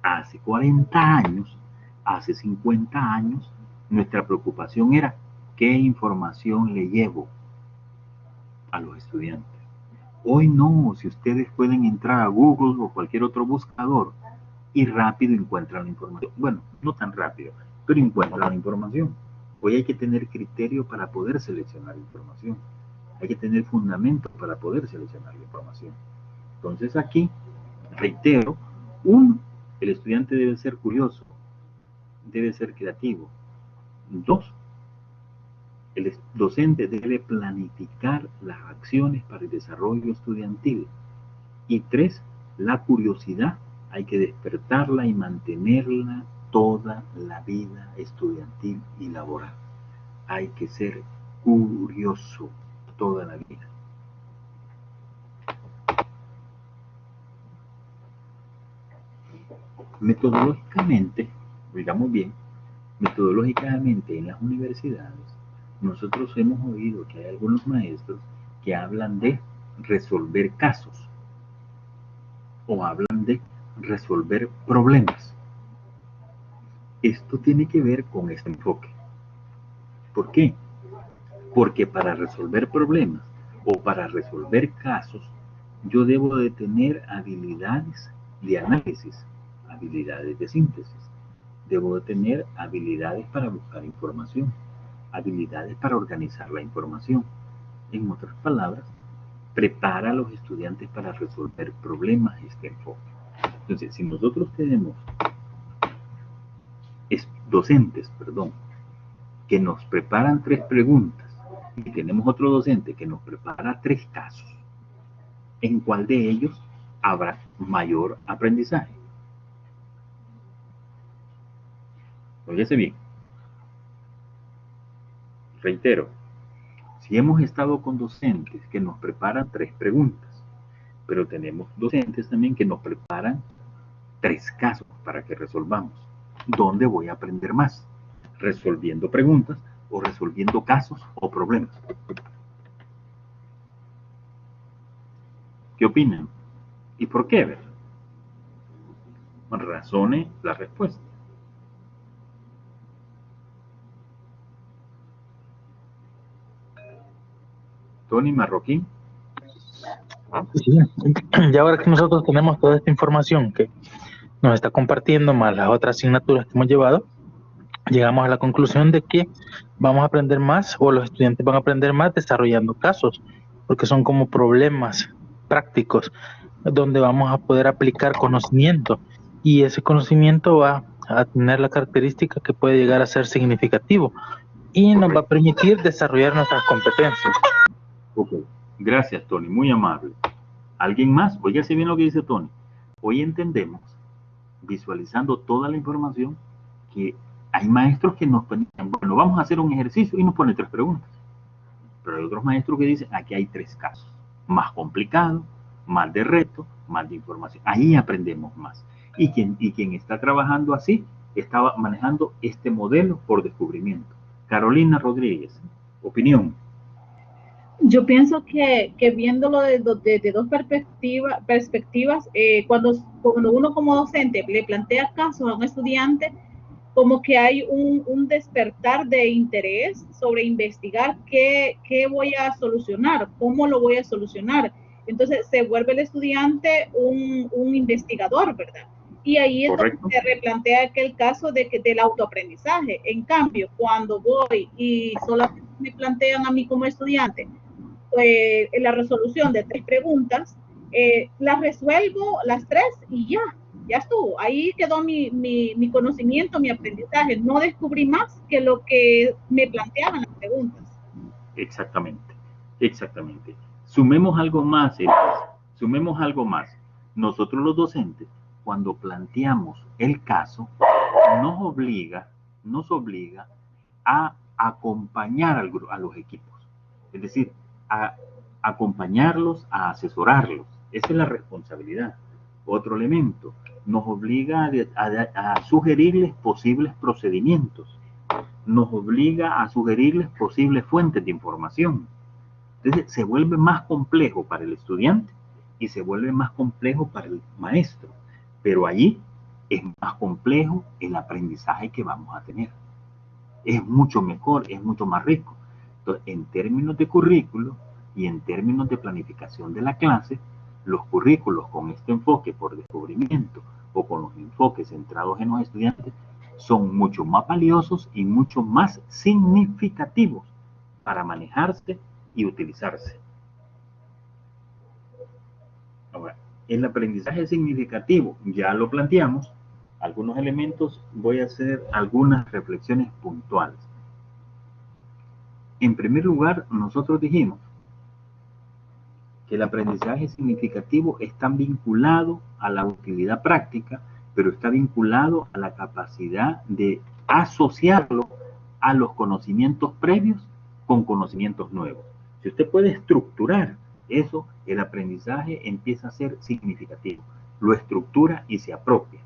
Hace 40 años, hace 50 años, nuestra preocupación era qué información le llevo a los estudiantes. Hoy no, si ustedes pueden entrar a Google o cualquier otro buscador y rápido encuentran la información. Bueno, no tan rápido, pero encuentran la información. Hoy hay que tener criterio para poder seleccionar información. Hay que tener fundamentos para poder seleccionar la información. Entonces aquí, reitero, uno, el estudiante debe ser curioso, debe ser creativo. Dos, el docente debe planificar las acciones para el desarrollo estudiantil. Y tres, la curiosidad hay que despertarla y mantenerla toda la vida estudiantil y laboral. Hay que ser curioso toda la vida. Metodológicamente, digamos bien, metodológicamente en las universidades Nosotros hemos oído que hay algunos maestros que hablan de resolver casos o hablan de resolver problemas. Esto tiene que ver con este enfoque. ¿Por qué? Porque para resolver problemas o para resolver casos, yo debo de tener habilidades de análisis, habilidades de síntesis. Debo de tener habilidades para buscar información, habilidades para organizar la información. En otras palabras, prepara a los estudiantes para resolver problemas este enfoque. Entonces, si nosotros tenemos docentes, que nos preparan 3 preguntas y tenemos otro docente que nos prepara 3 casos, ¿en cuál de ellos habrá mayor aprendizaje? Óyese bien. Reitero, si hemos estado con docentes que nos preparan 3 preguntas, pero tenemos docentes también que nos preparan 3 casos para que resolvamos, ¿dónde voy a aprender más? ¿Resolviendo preguntas o resolviendo casos o problemas? ¿Qué opinan? ¿Y por qué? Razone la respuesta. Tony Marroquín. Sí, y ahora que nosotros tenemos toda esta información que nos está compartiendo, más las otras asignaturas que hemos llevado, llegamos a la conclusión de que vamos a aprender más, o los estudiantes van a aprender más desarrollando casos, porque son como problemas prácticos donde vamos a poder aplicar conocimiento, y ese conocimiento va a tener la característica que puede llegar a ser significativo y nos va a permitir desarrollar nuestras competencias. Ok, gracias Tony, muy amable. ¿Alguien más? Óigase bien lo que dice Tony. Hoy entendemos, visualizando toda la información, que hay maestros que nos ponen, bueno, vamos a hacer un ejercicio y nos ponen 3 preguntas. Pero hay otros maestros que dicen, aquí hay 3 casos, más complicado, más de reto, más de información. Ahí aprendemos más. Y quien está trabajando así, estaba manejando este modelo por descubrimiento. Carolina Rodríguez, opinión. Yo pienso que viéndolo de 2 perspectivas, cuando uno como docente le plantea casos a un estudiante, como que hay un despertar de interés sobre investigar qué voy a solucionar, cómo lo voy a solucionar. Entonces se vuelve el estudiante un investigador, ¿verdad? Y ahí es donde se replantea aquel caso del autoaprendizaje. En cambio, cuando voy y solamente me plantean a mí como estudiante la resolución de 3 preguntas, las resuelvo las 3 y ya estuvo. Ahí quedó mi conocimiento, mi aprendizaje. No descubrí más que lo que me planteaban las preguntas. Exactamente. Sumemos algo más, sumemos algo más. Nosotros los docentes, cuando planteamos el caso, nos obliga a acompañar a los equipos. Es decir, a acompañarlos, a asesorarlos. Esa es la responsabilidad. Otro elemento, nos obliga a sugerirles posibles procedimientos, nos obliga a sugerirles posibles fuentes de información. Entonces se vuelve más complejo para el estudiante y se vuelve más complejo para el maestro, pero allí es más complejo el aprendizaje que vamos a tener. Es mucho mejor, es mucho más rico. Entonces, en términos de currículo y en términos de planificación de la clase, los currículos con este enfoque por descubrimiento o con los enfoques centrados en los estudiantes son mucho más valiosos y mucho más significativos para manejarse y utilizarse. Ahora, el aprendizaje significativo ya lo planteamos. Algunos elementos, voy a hacer algunas reflexiones puntuales. En primer lugar, nosotros dijimos que el aprendizaje significativo está vinculado a la utilidad práctica, pero está vinculado a la capacidad de asociarlo a los conocimientos previos con conocimientos nuevos. Si usted puede estructurar eso, el aprendizaje empieza a ser significativo. Lo estructura y se apropia.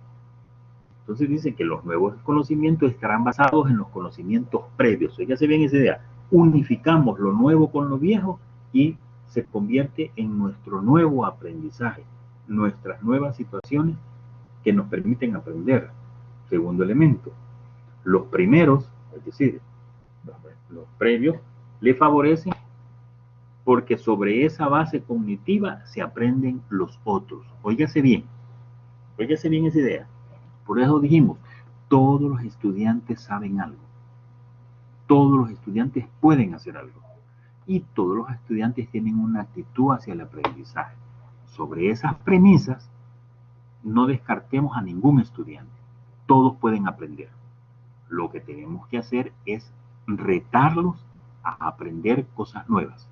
Entonces dice que los nuevos conocimientos estarán basados en los conocimientos previos. Fíjese bien esa idea. unificamos lo nuevo con lo viejo y se convierte en nuestro nuevo aprendizaje, nuestras nuevas situaciones que nos permiten aprender. Segundo elemento, los primeros, es decir, los previos, le favorecen porque sobre esa base cognitiva se aprenden los otros. Óigase bien esa idea. Por eso dijimos, todos los estudiantes saben algo. Todos los estudiantes pueden hacer algo. Y todos los estudiantes tienen una actitud hacia el aprendizaje. Sobre esas premisas, no descartemos a ningún estudiante. Todos pueden aprender. Lo que tenemos que hacer es retarlos a aprender cosas nuevas.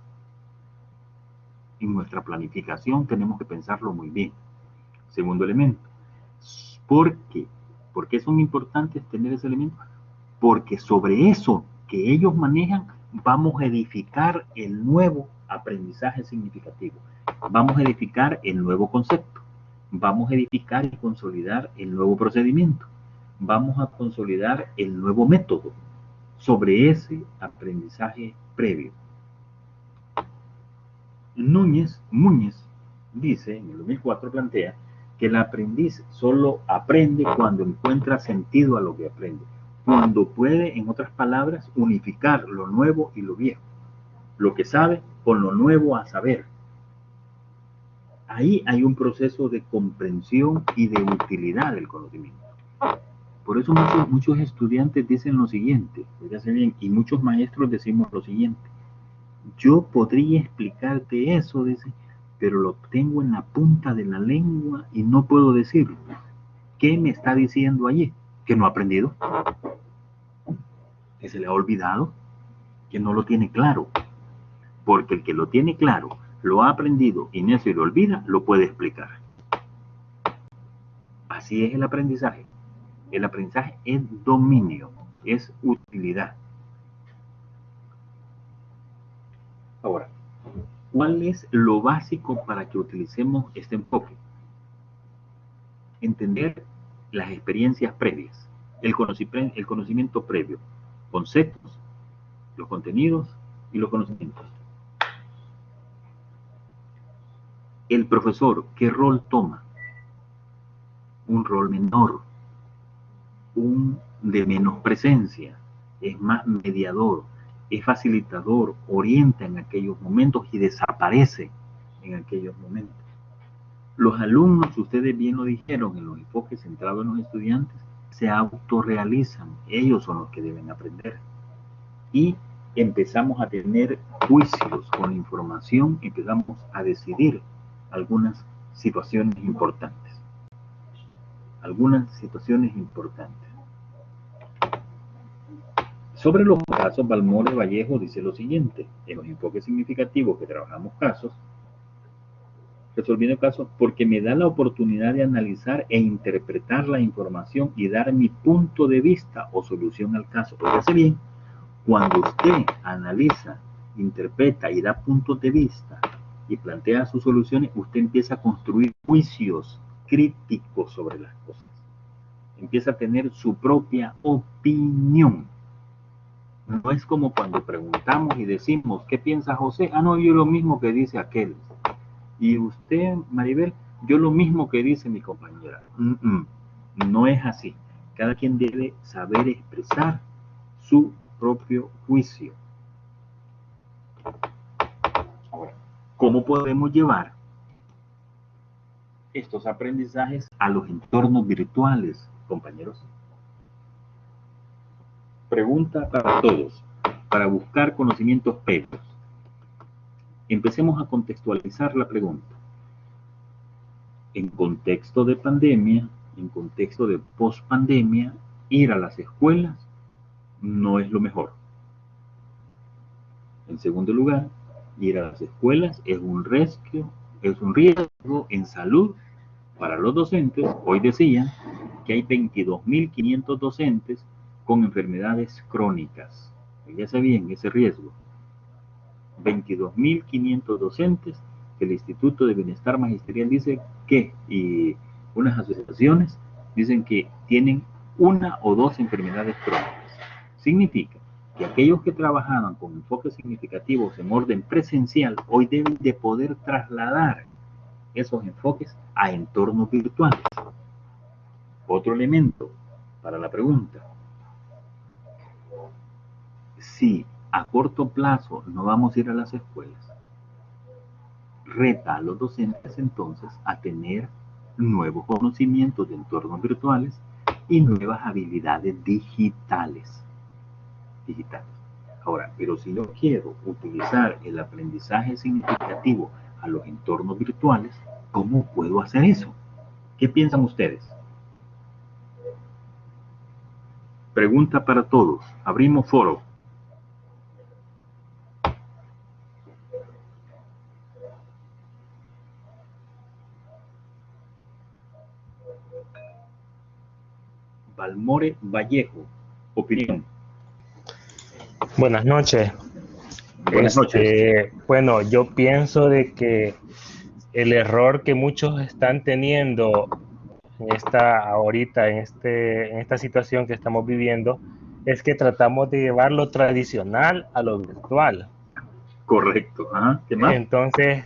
En nuestra planificación tenemos que pensarlo muy bien. Segundo elemento. ¿Por qué? ¿Por qué son importantes tener ese elemento? Porque sobre eso que ellos manejan, vamos a edificar el nuevo aprendizaje significativo. Vamos a edificar el nuevo concepto. Vamos a edificar y consolidar el nuevo procedimiento. Vamos a consolidar el nuevo método sobre ese aprendizaje previo. Múñez dice, en el 2004 plantea, que el aprendiz solo aprende cuando encuentra sentido a lo que aprende, cuando puede, en otras palabras, unificar lo nuevo y lo viejo, lo que sabe con lo nuevo a saber. Ahí hay un proceso de comprensión y de utilidad del conocimiento. Por eso muchos estudiantes dicen lo siguiente, fíjense bien, y muchos maestros decimos lo siguiente: yo podría explicarte eso, dice, pero lo tengo en la punta de la lengua y no puedo decirlo. ¿Qué me está diciendo allí? ¿Que no ha aprendido? ¿Que se le ha olvidado? ¿Que no lo tiene claro? Porque el que lo tiene claro, lo ha aprendido y no se lo olvida, lo puede explicar. Así es el aprendizaje. El aprendizaje es dominio, es utilidad. Ahora, ¿cuál es lo básico para que utilicemos este enfoque? Entender las experiencias previas, el conocimiento previo, conceptos, los contenidos y los conocimientos. El profesor, ¿qué rol toma? Un rol menor, un de menos presencia, es más mediador, es facilitador, orienta en aquellos momentos y desaparece en aquellos momentos. Los alumnos, ustedes bien lo dijeron, en los enfoques centrados en los estudiantes, se autorrealizan, ellos son los que deben aprender. Y empezamos a tener juicios con la información, empezamos a decidir algunas situaciones importantes. Sobre los casos, Balmores Vallejo dice lo siguiente: en los enfoques significativos que trabajamos casos, resolviendo casos, porque me da la oportunidad de analizar e interpretar la información y dar mi punto de vista o solución al caso. Fíjese bien, cuando usted analiza, interpreta y da puntos de vista y plantea sus soluciones, usted empieza a construir juicios críticos sobre las cosas. Empieza a tener su propia opinión. No es como cuando preguntamos y decimos, ¿qué piensa José? Ah, no, yo lo mismo que dice aquel. Y usted, Maribel, yo lo mismo que dice mi compañera. No es así. Cada quien debe saber expresar su propio juicio. Ahora, ¿cómo podemos llevar estos aprendizajes a los entornos virtuales, compañeros? Pregunta para todos, para buscar conocimientos previos. Empecemos a contextualizar la pregunta. En contexto de pandemia, en contexto de pospandemia, ir a las escuelas no es lo mejor. En segundo lugar, ir a las escuelas es un riesgo en salud para los docentes. Hoy decían que hay 22.500 docentes con enfermedades crónicas. Ya sabían ese riesgo. 22.500 docentes que el Instituto de Bienestar Magisterial dice que, y unas asociaciones dicen que tienen una o dos enfermedades crónicas. Significa que aquellos que trabajaban con enfoques significativos en orden presencial hoy deben de poder trasladar esos enfoques a entornos virtuales. Otro elemento para la pregunta. Si a corto plazo no vamos a ir a las escuelas, reta a los docentes entonces a tener nuevos conocimientos de entornos virtuales y nuevas habilidades digitales. Ahora, pero si yo quiero utilizar el aprendizaje significativo a los entornos virtuales, ¿cómo puedo hacer eso? ¿Qué piensan ustedes? Pregunta para todos. Abrimos foro. Balmore Vallejo, opinión. Buenas noches. Buenas noches. Bueno, yo pienso de que el error que muchos están teniendo en esta situación que estamos viviendo es que tratamos de llevar lo tradicional a lo virtual. Correcto. Ajá. ¿Qué más? Entonces,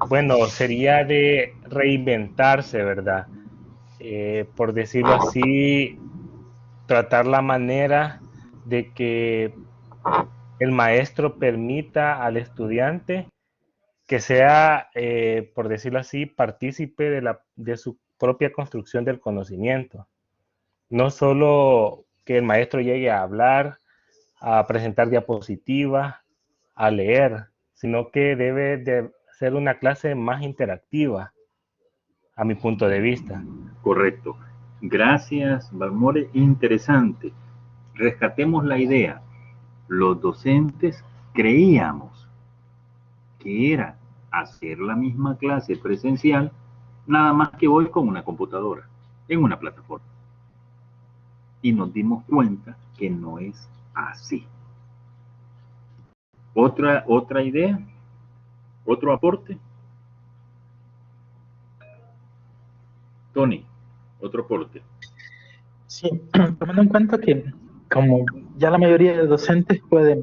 bueno, sería de reinventarse, ¿verdad? Por decirlo así, tratar la manera de que el maestro permita al estudiante que sea, por decirlo así, partícipe de su propia construcción del conocimiento. No solo que el maestro llegue a hablar, a presentar diapositivas, a leer, sino que debe de ser una clase más interactiva, a mi punto de vista. Correcto. Gracias, Balmore. Interesante. Rescatemos la idea. Los docentes creíamos que era hacer la misma clase presencial, nada más que hoy con una computadora, en una plataforma. Y nos dimos cuenta que no es así. ¿Otra idea? ¿Otro aporte? Tony, otro aporte. Sí, tomando en cuenta que como ya la mayoría de docentes pueden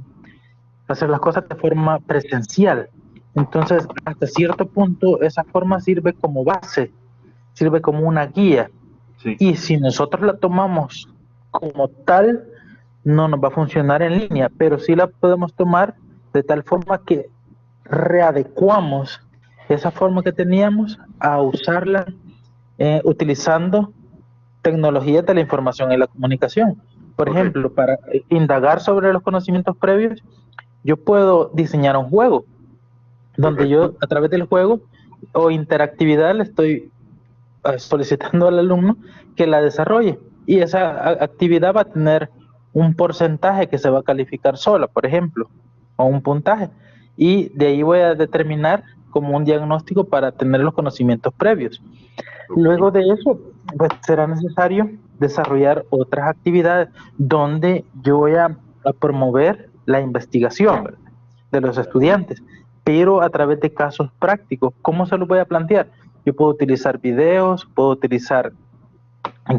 hacer las cosas de forma presencial, entonces hasta cierto punto esa forma sirve como base, sirve como una guía. Sí. Y si nosotros la tomamos como tal, no nos va a funcionar en línea, pero sí la podemos tomar de tal forma que readecuamos esa forma que teníamos a usarla utilizando tecnologías de la información y la comunicación. Por ejemplo, para indagar sobre los conocimientos previos, yo puedo diseñar un juego, donde yo a través del juego o interactividad le estoy solicitando al alumno que la desarrolle, y esa actividad va a tener un porcentaje que se va a calificar sola, por ejemplo, o un puntaje, y de ahí voy a determinar como un diagnóstico para tener los conocimientos previos. Luego de eso, pues será necesario desarrollar otras actividades donde yo voy a promover la investigación, ¿verdad?, de los estudiantes, pero a través de casos prácticos. ¿Cómo se los voy a plantear? Yo puedo utilizar videos, puedo utilizar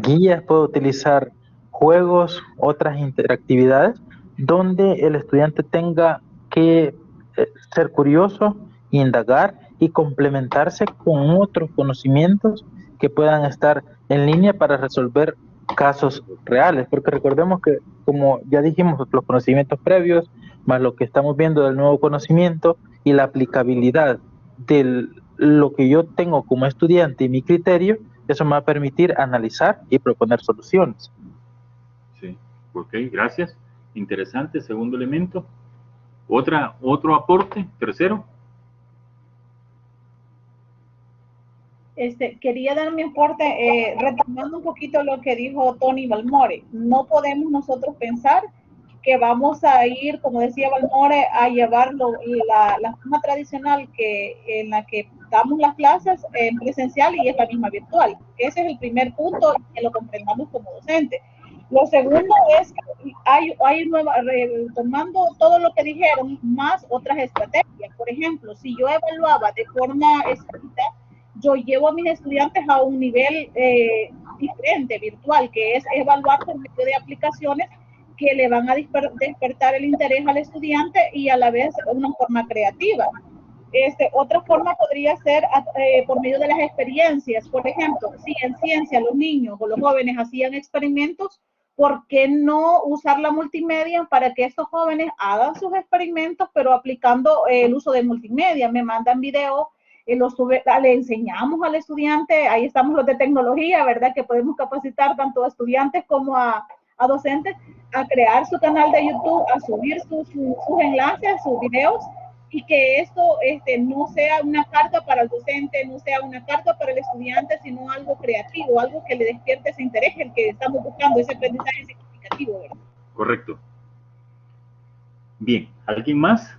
guías, puedo utilizar juegos, otras interactividades, donde el estudiante tenga que ser curioso, indagar y complementarse con otros conocimientos que puedan estar en línea para resolver casos reales, porque recordemos que, como ya dijimos, los conocimientos previos, más lo que estamos viendo del nuevo conocimiento y la aplicabilidad de lo que yo tengo como estudiante y mi criterio, eso me va a permitir analizar y proponer soluciones. Sí, ok, gracias. Interesante, segundo elemento. ¿Otro aporte? Tercero. Quería dar mi aporte retomando un poquito lo que dijo Tony Balmore. No podemos nosotros pensar que vamos a ir, como decía Balmore, a llevar la forma tradicional en la que damos las clases en presencial y es la misma virtual. Ese es el primer punto, que lo comprendamos como docente. Lo segundo es que hay tomando todo lo que dijeron, más otras estrategias. Por ejemplo, si yo evaluaba de forma escrita, yo llevo a mis estudiantes a un nivel diferente, virtual, que es evaluar por medio de aplicaciones que le van a despertar el interés al estudiante y a la vez una forma creativa. Otra forma podría ser por medio de las experiencias. Por ejemplo, si en ciencia los niños o los jóvenes hacían experimentos, ¿por qué no usar la multimedia para que estos jóvenes hagan sus experimentos, pero aplicando el uso de multimedia? Me mandan videos, le enseñamos al estudiante, ahí estamos los de tecnología, ¿verdad? Que podemos capacitar tanto a estudiantes como a docentes a crear su canal de YouTube, a subir sus enlaces, sus videos, y que esto no sea una carga para el docente, no sea una carga para el estudiante, sino algo creativo, algo que le despierte ese interés, el que estamos buscando, ese aprendizaje significativo, ¿verdad? Correcto. Bien, ¿alguien más?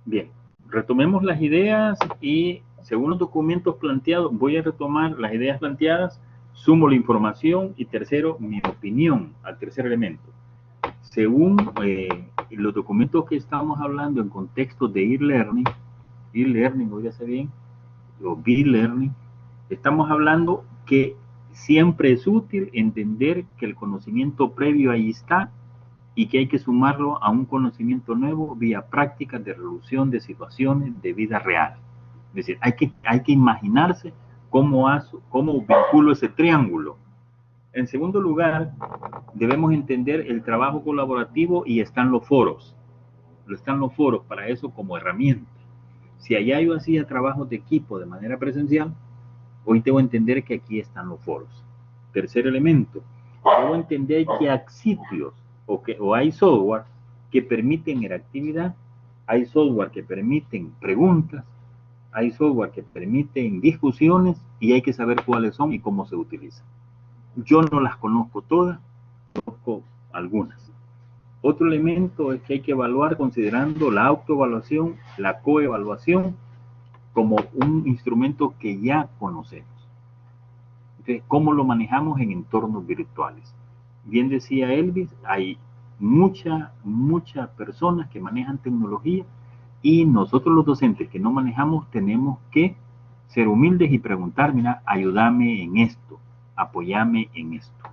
Bien, retomemos las ideas y según los documentos planteados, voy a retomar las ideas planteadas, sumo la información y tercero, mi opinión al tercer elemento. Según los documentos que estamos hablando en contexto de e-learning, oígase bien, o b-learning, estamos hablando que siempre es útil entender que el conocimiento previo ahí está y que hay que sumarlo a un conocimiento nuevo vía prácticas de resolución de situaciones de vida real. Es decir, hay que imaginarse cómo vinculo ese triángulo. En segundo lugar, debemos entender el trabajo colaborativo y están los foros. Están los foros para eso como herramienta. Si allá yo hacía trabajos de equipo de manera presencial, hoy debo entender que aquí están los foros. Tercer elemento, debo entender que hay sitios o hay software que permiten interactividad, hay software que permiten preguntas, hay software que permiten discusiones y hay que saber cuáles son y cómo se utilizan. Yo no las conozco todas, conozco algunas. Otro elemento es que hay que evaluar considerando la autoevaluación, la coevaluación como un instrumento que ya conocemos. Entonces, ¿cómo lo manejamos en entornos virtuales? Bien decía Elvis, hay muchas personas que manejan tecnología y nosotros los docentes que no manejamos tenemos que ser humildes y preguntar, mira, ayúdame en esto, apóyame en esto.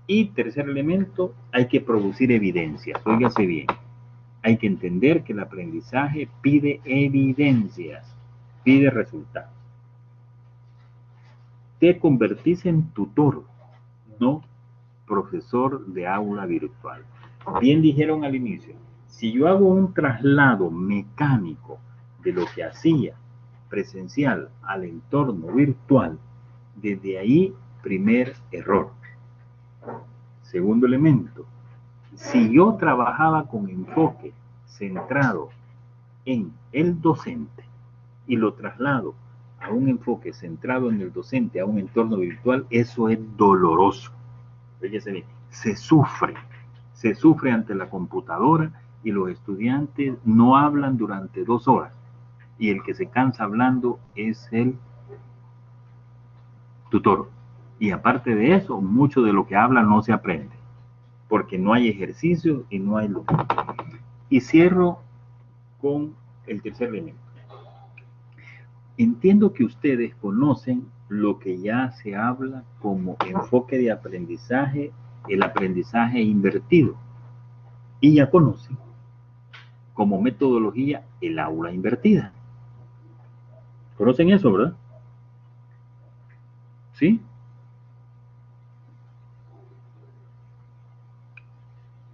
Y tercer elemento, hay que producir evidencias. Óigase bien, hay que entender que el aprendizaje pide evidencias, pide resultados. Te convertís en tutor, no profesor de aula virtual. Bien dijeron al inicio, si yo hago un traslado mecánico de lo que hacía presencial al entorno virtual, desde ahí, primer error. Segundo elemento, si yo trabajaba con enfoque centrado en el docente y lo traslado a un enfoque centrado en el docente, a un entorno virtual, eso es doloroso. Fíjese bien, se sufre ante la computadora y los estudiantes no hablan durante 2 horas y el que se cansa hablando es el tutor. Y aparte de eso, mucho de lo que habla no se aprende, porque no hay ejercicio y no hay luz. Y cierro con el tercer elemento. Entiendo que ustedes conocen lo que ya se habla como enfoque de aprendizaje, el aprendizaje invertido. Y ya conocen como metodología el aula invertida. ¿Conocen eso, verdad? ¿Sí?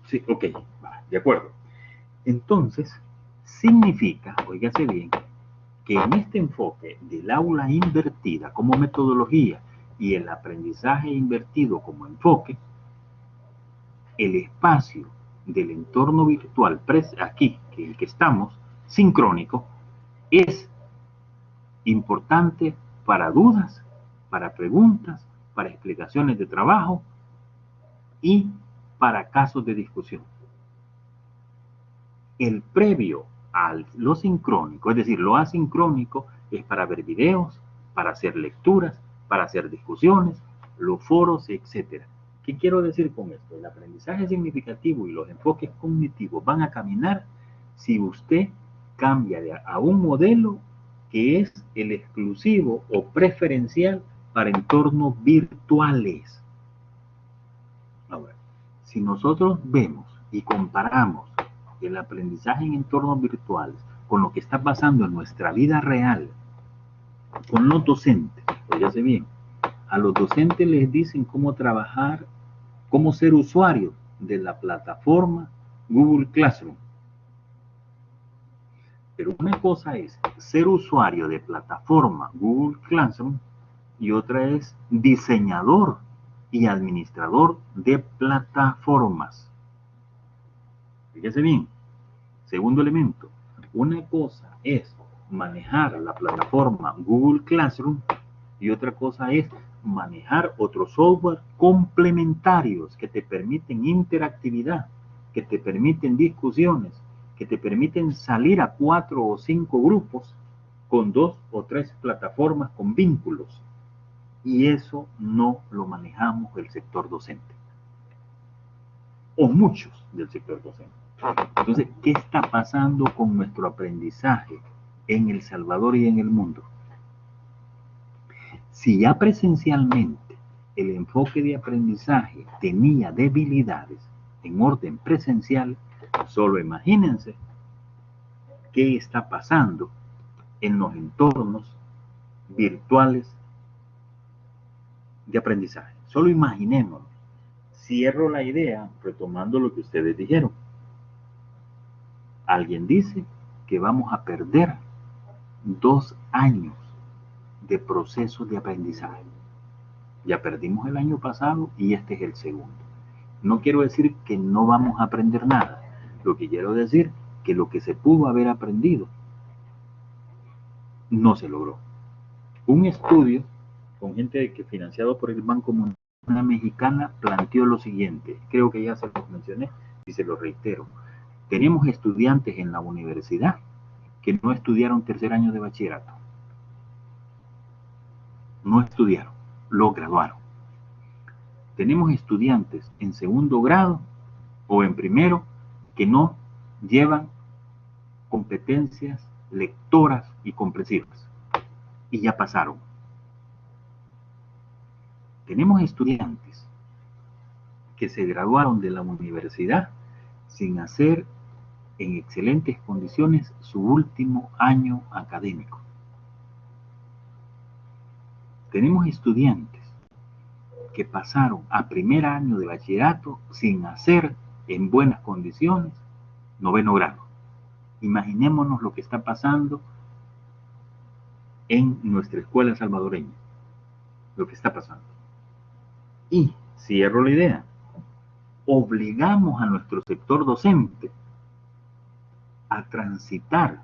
Sí, ok, de acuerdo. Entonces, significa, óigase bien, que en este enfoque del aula invertida como metodología y el aprendizaje invertido como enfoque, el espacio del entorno virtual aquí, que el que estamos, sincrónico, es importante para dudas, para preguntas, para explicaciones de trabajo y para casos de discusión. El previo a lo sincrónico, es decir, lo asincrónico, es para ver videos, para hacer lecturas, para hacer discusiones, los foros, etc. ¿Qué quiero decir con esto? El aprendizaje significativo y los enfoques cognitivos van a caminar si usted cambia a un modelo que que es el exclusivo o preferencial para entornos virtuales. Ahora, si nosotros vemos y comparamos el aprendizaje en entornos virtuales con lo que está pasando en nuestra vida real, con los docentes, fíjense bien, a los docentes les dicen cómo trabajar, cómo ser usuarios de la plataforma Google Classroom. Pero una cosa es ser usuario de plataforma Google Classroom y otra es diseñador y administrador de plataformas. Fíjese bien. Segundo elemento, una cosa es manejar la plataforma Google Classroom y otra cosa es manejar otros software complementarios que te permiten interactividad, que te permiten discusiones, que te permiten salir a 4 o 5 grupos con 2 o 3 plataformas con vínculos. Y eso no lo manejamos el sector docente. O muchos del sector docente. Entonces, ¿qué está pasando con nuestro aprendizaje en El Salvador y en el mundo? Si ya presencialmente el enfoque de aprendizaje tenía debilidades en orden presencial, solo imagínense qué está pasando en los entornos virtuales de aprendizaje. Solo imaginémonos. Cierro la idea retomando lo que ustedes dijeron. Alguien dice que vamos a perder 2 años de proceso de aprendizaje. Ya perdimos el año pasado y este es el segundo. No quiero decir que no vamos a aprender nada. Lo que quiero decir que lo que se pudo haber aprendido no se logró. Un estudio con gente que financiado por el Banco Mundial Mexicana planteó lo siguiente. Creo que ya se lo mencioné y se lo reitero. Tenemos estudiantes en la universidad que no estudiaron tercer año de bachillerato. No estudiaron, lo graduaron. Tenemos estudiantes en segundo grado o en primero que no llevan competencias lectoras y comprensivas y ya pasaron. Tenemos estudiantes que se graduaron de la universidad sin hacer en excelentes condiciones su último año académico. Tenemos estudiantes que pasaron a primer año de bachillerato sin hacer en buenas condiciones noveno grado. Imaginémonos lo que está pasando en nuestra escuela salvadoreña. Lo que está pasando. Y cierro la idea. Obligamos a nuestro sector docente a transitar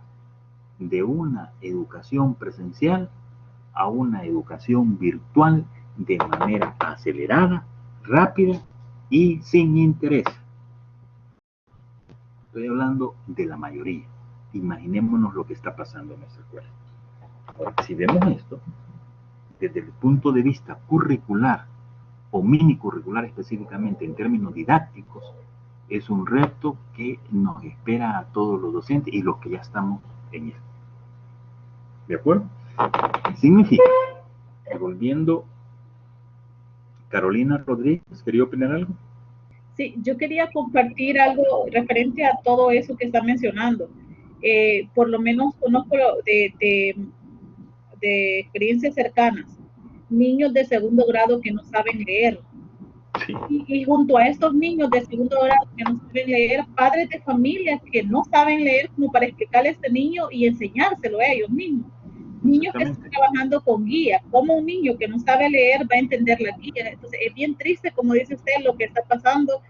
de una educación presencial a una educación virtual de manera acelerada, rápida y sin interés. Estoy hablando de la mayoría. Imaginémonos lo que está pasando en nuestra escuela. Ahora, si vemos esto, desde el punto de vista curricular o mini curricular específicamente en términos didácticos, es un reto que nos espera a todos los docentes y los que ya estamos en él. ¿De acuerdo? Significa, volviendo, Carolina Rodríguez, ¿quería opinar algo? Sí, yo quería compartir algo referente a todo eso que está mencionando. Por lo menos conozco de experiencias cercanas, niños de segundo grado que no saben leer. Sí. Y junto a estos niños de segundo grado que no saben leer, padres de familias que no saben leer como para explicarle a este niño y enseñárselo a ellos mismos. Niños que están trabajando con guía. ¿Cómo un niño que no sabe leer va a entender la guía? Entonces es bien triste, como dice usted, lo que está pasando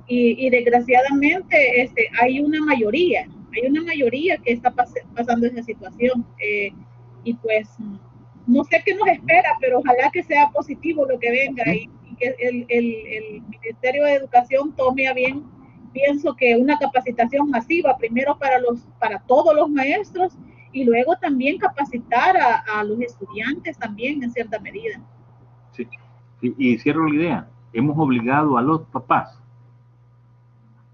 y desgraciadamente hay una mayoría que está pasando esa situación y pues no sé qué nos espera, pero ojalá que sea positivo lo que venga y que el Ministerio de Educación tome a bien, pienso que una capacitación masiva, primero para todos los maestros y luego también capacitar a los estudiantes también en cierta medida. Sí, y cierro la idea. Hemos obligado a los papás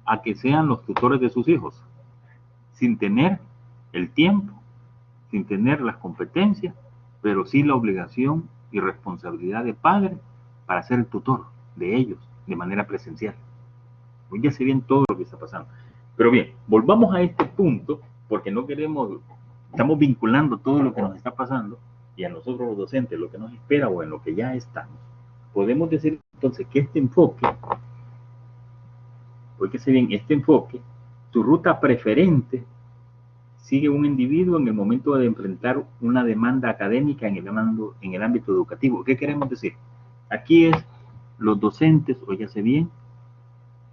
a que sean los tutores de sus hijos, sin tener el tiempo sin tener las competencias, pero sí la obligación y responsabilidad de padre para ser el tutor de ellos de manera presencial. Pues ya se bien todo lo que está pasando. Pero bien, volvamos a este punto, porque no queremos, estamos vinculando todo lo que nos está pasando y a nosotros los docentes lo que nos espera o en lo que ya estamos. Podemos decir entonces que este enfoque, fíjese bien, este enfoque, su ruta preferente sigue un individuo en el momento de enfrentar una demanda académica en el ámbito educativo. ¿Qué queremos decir? Aquí es los docentes, óyase bien,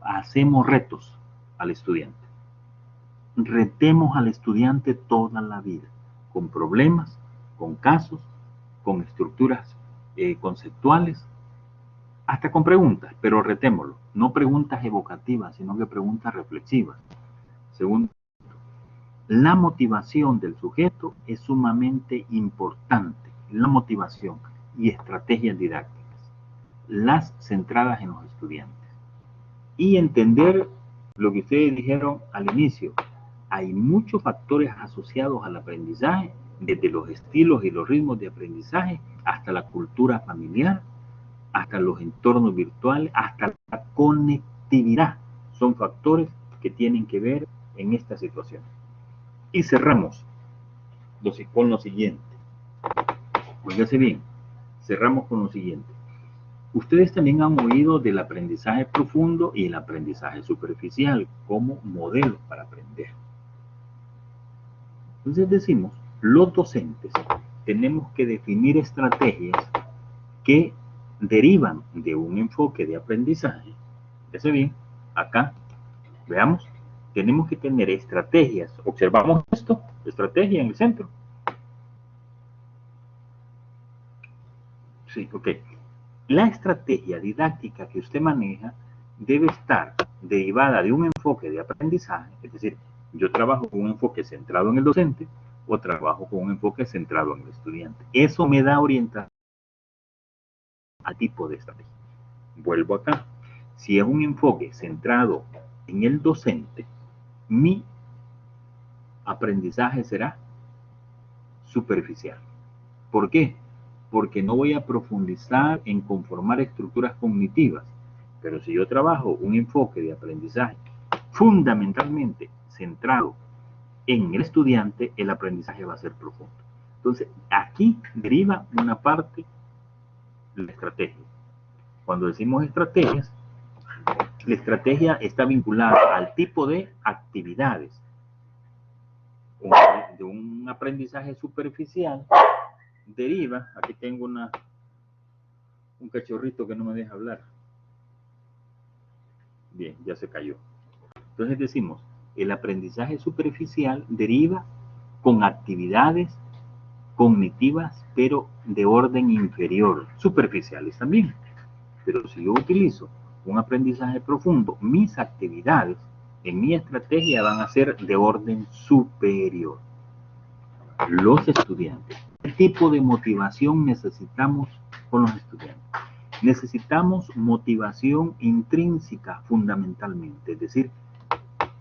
hacemos retos al estudiante. Retemos al estudiante toda la vida, con problemas, con casos, con estructuras conceptuales, hasta con preguntas, pero retémoslo. No preguntas evocativas, sino que preguntas reflexivas. Segundo, la motivación del sujeto es sumamente importante. La motivación y estrategias didácticas, las centradas en los estudiantes. Y entender lo que ustedes dijeron al inicio. Hay muchos factores asociados al aprendizaje, desde los estilos y los ritmos de aprendizaje, hasta la cultura familiar, hasta los entornos virtuales, hasta la conectividad. Son factores que tienen que ver en esta situación. Y cerramos con lo siguiente. Óigase bien, cerramos con lo siguiente. Ustedes también han oído del aprendizaje profundo y el aprendizaje superficial como modelos para aprender. Entonces decimos, los docentes tenemos que definir estrategias que derivan de un enfoque de aprendizaje. Fíjense bien, acá, veamos, tenemos que tener estrategias. Observamos esto, estrategia en el centro. Sí, ok. La estrategia didáctica que usted maneja debe estar derivada de un enfoque de aprendizaje, es decir, yo trabajo con un enfoque centrado en el docente o trabajo con un enfoque centrado en el estudiante. Eso me da orientación al tipo de estrategia. Vuelvo acá. Si es un enfoque centrado en el docente, mi aprendizaje será superficial. ¿Por qué? Porque no voy a profundizar en conformar estructuras cognitivas. Pero si yo trabajo un enfoque de aprendizaje fundamentalmente centrado en el estudiante, el aprendizaje va a ser profundo. Entonces, aquí deriva una parte de la estrategia. Cuando decimos estrategias, la estrategia está vinculada al tipo de actividades. De un aprendizaje superficial deriva, aquí tengo un cachorrito que no me deja hablar. Bien, ya se cayó. Entonces decimos, el aprendizaje superficial deriva con actividades cognitivas, pero de orden inferior, superficiales también. Pero si yo utilizo un aprendizaje profundo, mis actividades en mi estrategia van a ser de orden superior. Los estudiantes, ¿qué tipo de motivación necesitamos con los estudiantes? Necesitamos motivación intrínseca fundamentalmente, es decir,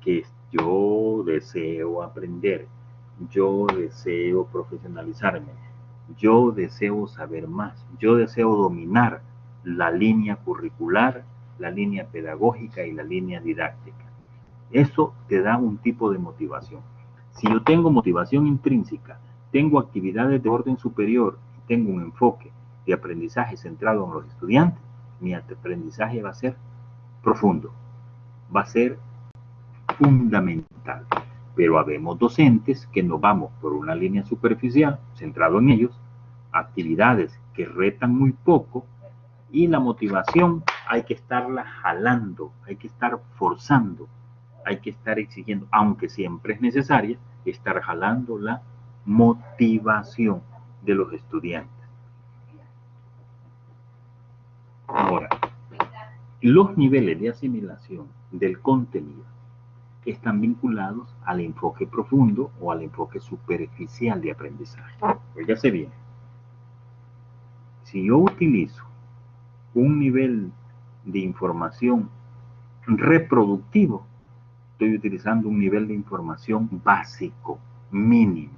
que yo deseo aprender, yo deseo profesionalizarme, yo deseo saber más, yo deseo dominar la línea curricular, la línea pedagógica y la línea didáctica. Eso te da un tipo de motivación. Si yo tengo motivación intrínseca, tengo actividades de orden superior y tengo un enfoque de aprendizaje centrado en los estudiantes, mi aprendizaje va a ser profundo, va a ser fundamental. Pero habemos docentes que nos vamos por una línea superficial, centrado en ellos, actividades que retan muy poco, y la motivación hay que estarla jalando, hay que estar forzando, hay que estar exigiendo, aunque siempre es necesaria, estar jalando la motivación de los estudiantes. Ahora, los niveles de asimilación del contenido están vinculados al enfoque profundo o al enfoque superficial de aprendizaje. Óigase bien, si yo utilizo un nivel de información reproductivo, estoy utilizando un nivel de información básico, mínimo.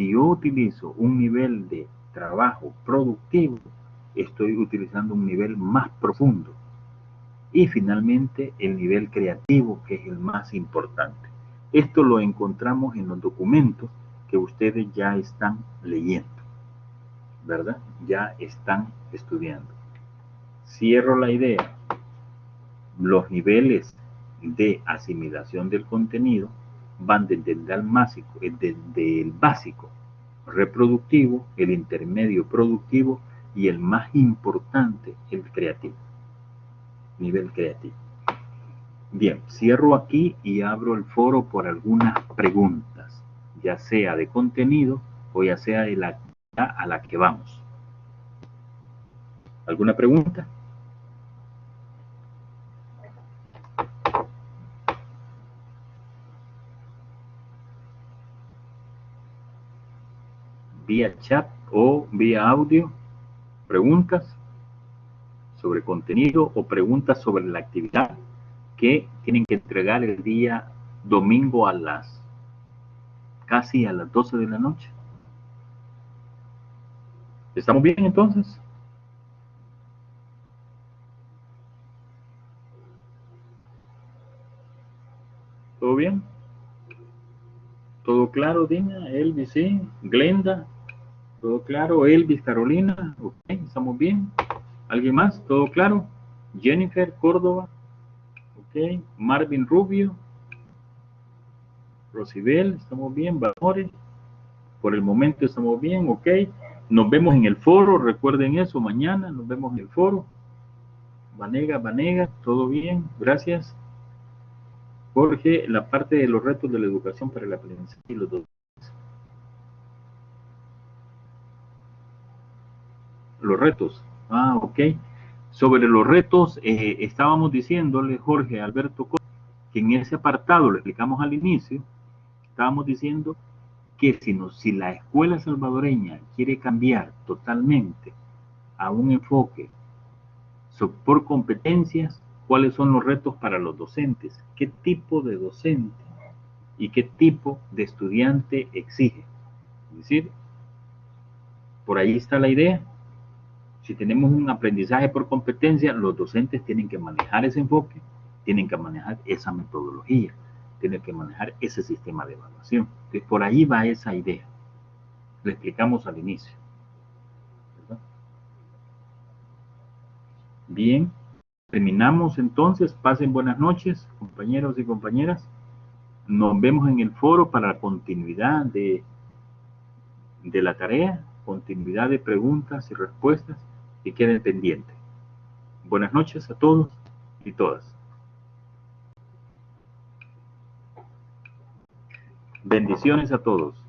Si yo utilizo un nivel de trabajo productivo, estoy utilizando un nivel más profundo. Y finalmente el nivel creativo, que es el más importante. Esto lo encontramos en los documentos que ustedes ya están leyendo, ¿verdad? Ya están estudiando. Cierro la idea. Los niveles de asimilación del contenido van desde el básico reproductivo, el intermedio productivo y el más importante, el creativo. Nivel creativo. Bien, cierro aquí y abro el foro por algunas preguntas, ya sea de contenido o ya sea de la actividad a la que vamos. ¿Alguna pregunta? Vía chat o vía audio, preguntas sobre contenido o preguntas sobre la actividad que tienen que entregar el día domingo casi a las 12 de la noche. ¿Estamos bien entonces? ¿Todo bien? ¿Todo claro, Dina? Elvis, sí. Glenda, ¿todo claro? Elvis, Carolina, ok, ¿estamos bien? ¿Alguien más? ¿Todo claro? Jennifer, Córdoba, ok. Marvin Rubio, Rosibel, ¿estamos bien? Valores, por el momento estamos bien, ok. Nos vemos en el foro, recuerden eso, mañana nos vemos en el foro. Vanega, todo bien, gracias. Jorge, la parte de los retos de la educación para el aprendizaje y los dos. Los retos, ok. Sobre los retos, estábamos diciéndole, Jorge, Alberto, que en ese apartado, lo explicamos al inicio, estábamos diciendo que si la escuela salvadoreña quiere cambiar totalmente a un enfoque por competencias, ¿cuáles son los retos para los docentes? ¿Qué tipo de docente y qué tipo de estudiante exige? Es decir, por ahí está la idea. Si tenemos un aprendizaje por competencia, los docentes tienen que manejar ese enfoque, tienen que manejar esa metodología, tienen que manejar ese sistema de evaluación. Entonces, por ahí va esa idea. Lo explicamos al inicio, ¿verdad? Bien, terminamos entonces. Pasen buenas noches, compañeros y compañeras. Nos vemos en el foro para la continuidad de la tarea, continuidad de preguntas y respuestas que queden pendientes. Buenas noches a todos y todas. Bendiciones a todos.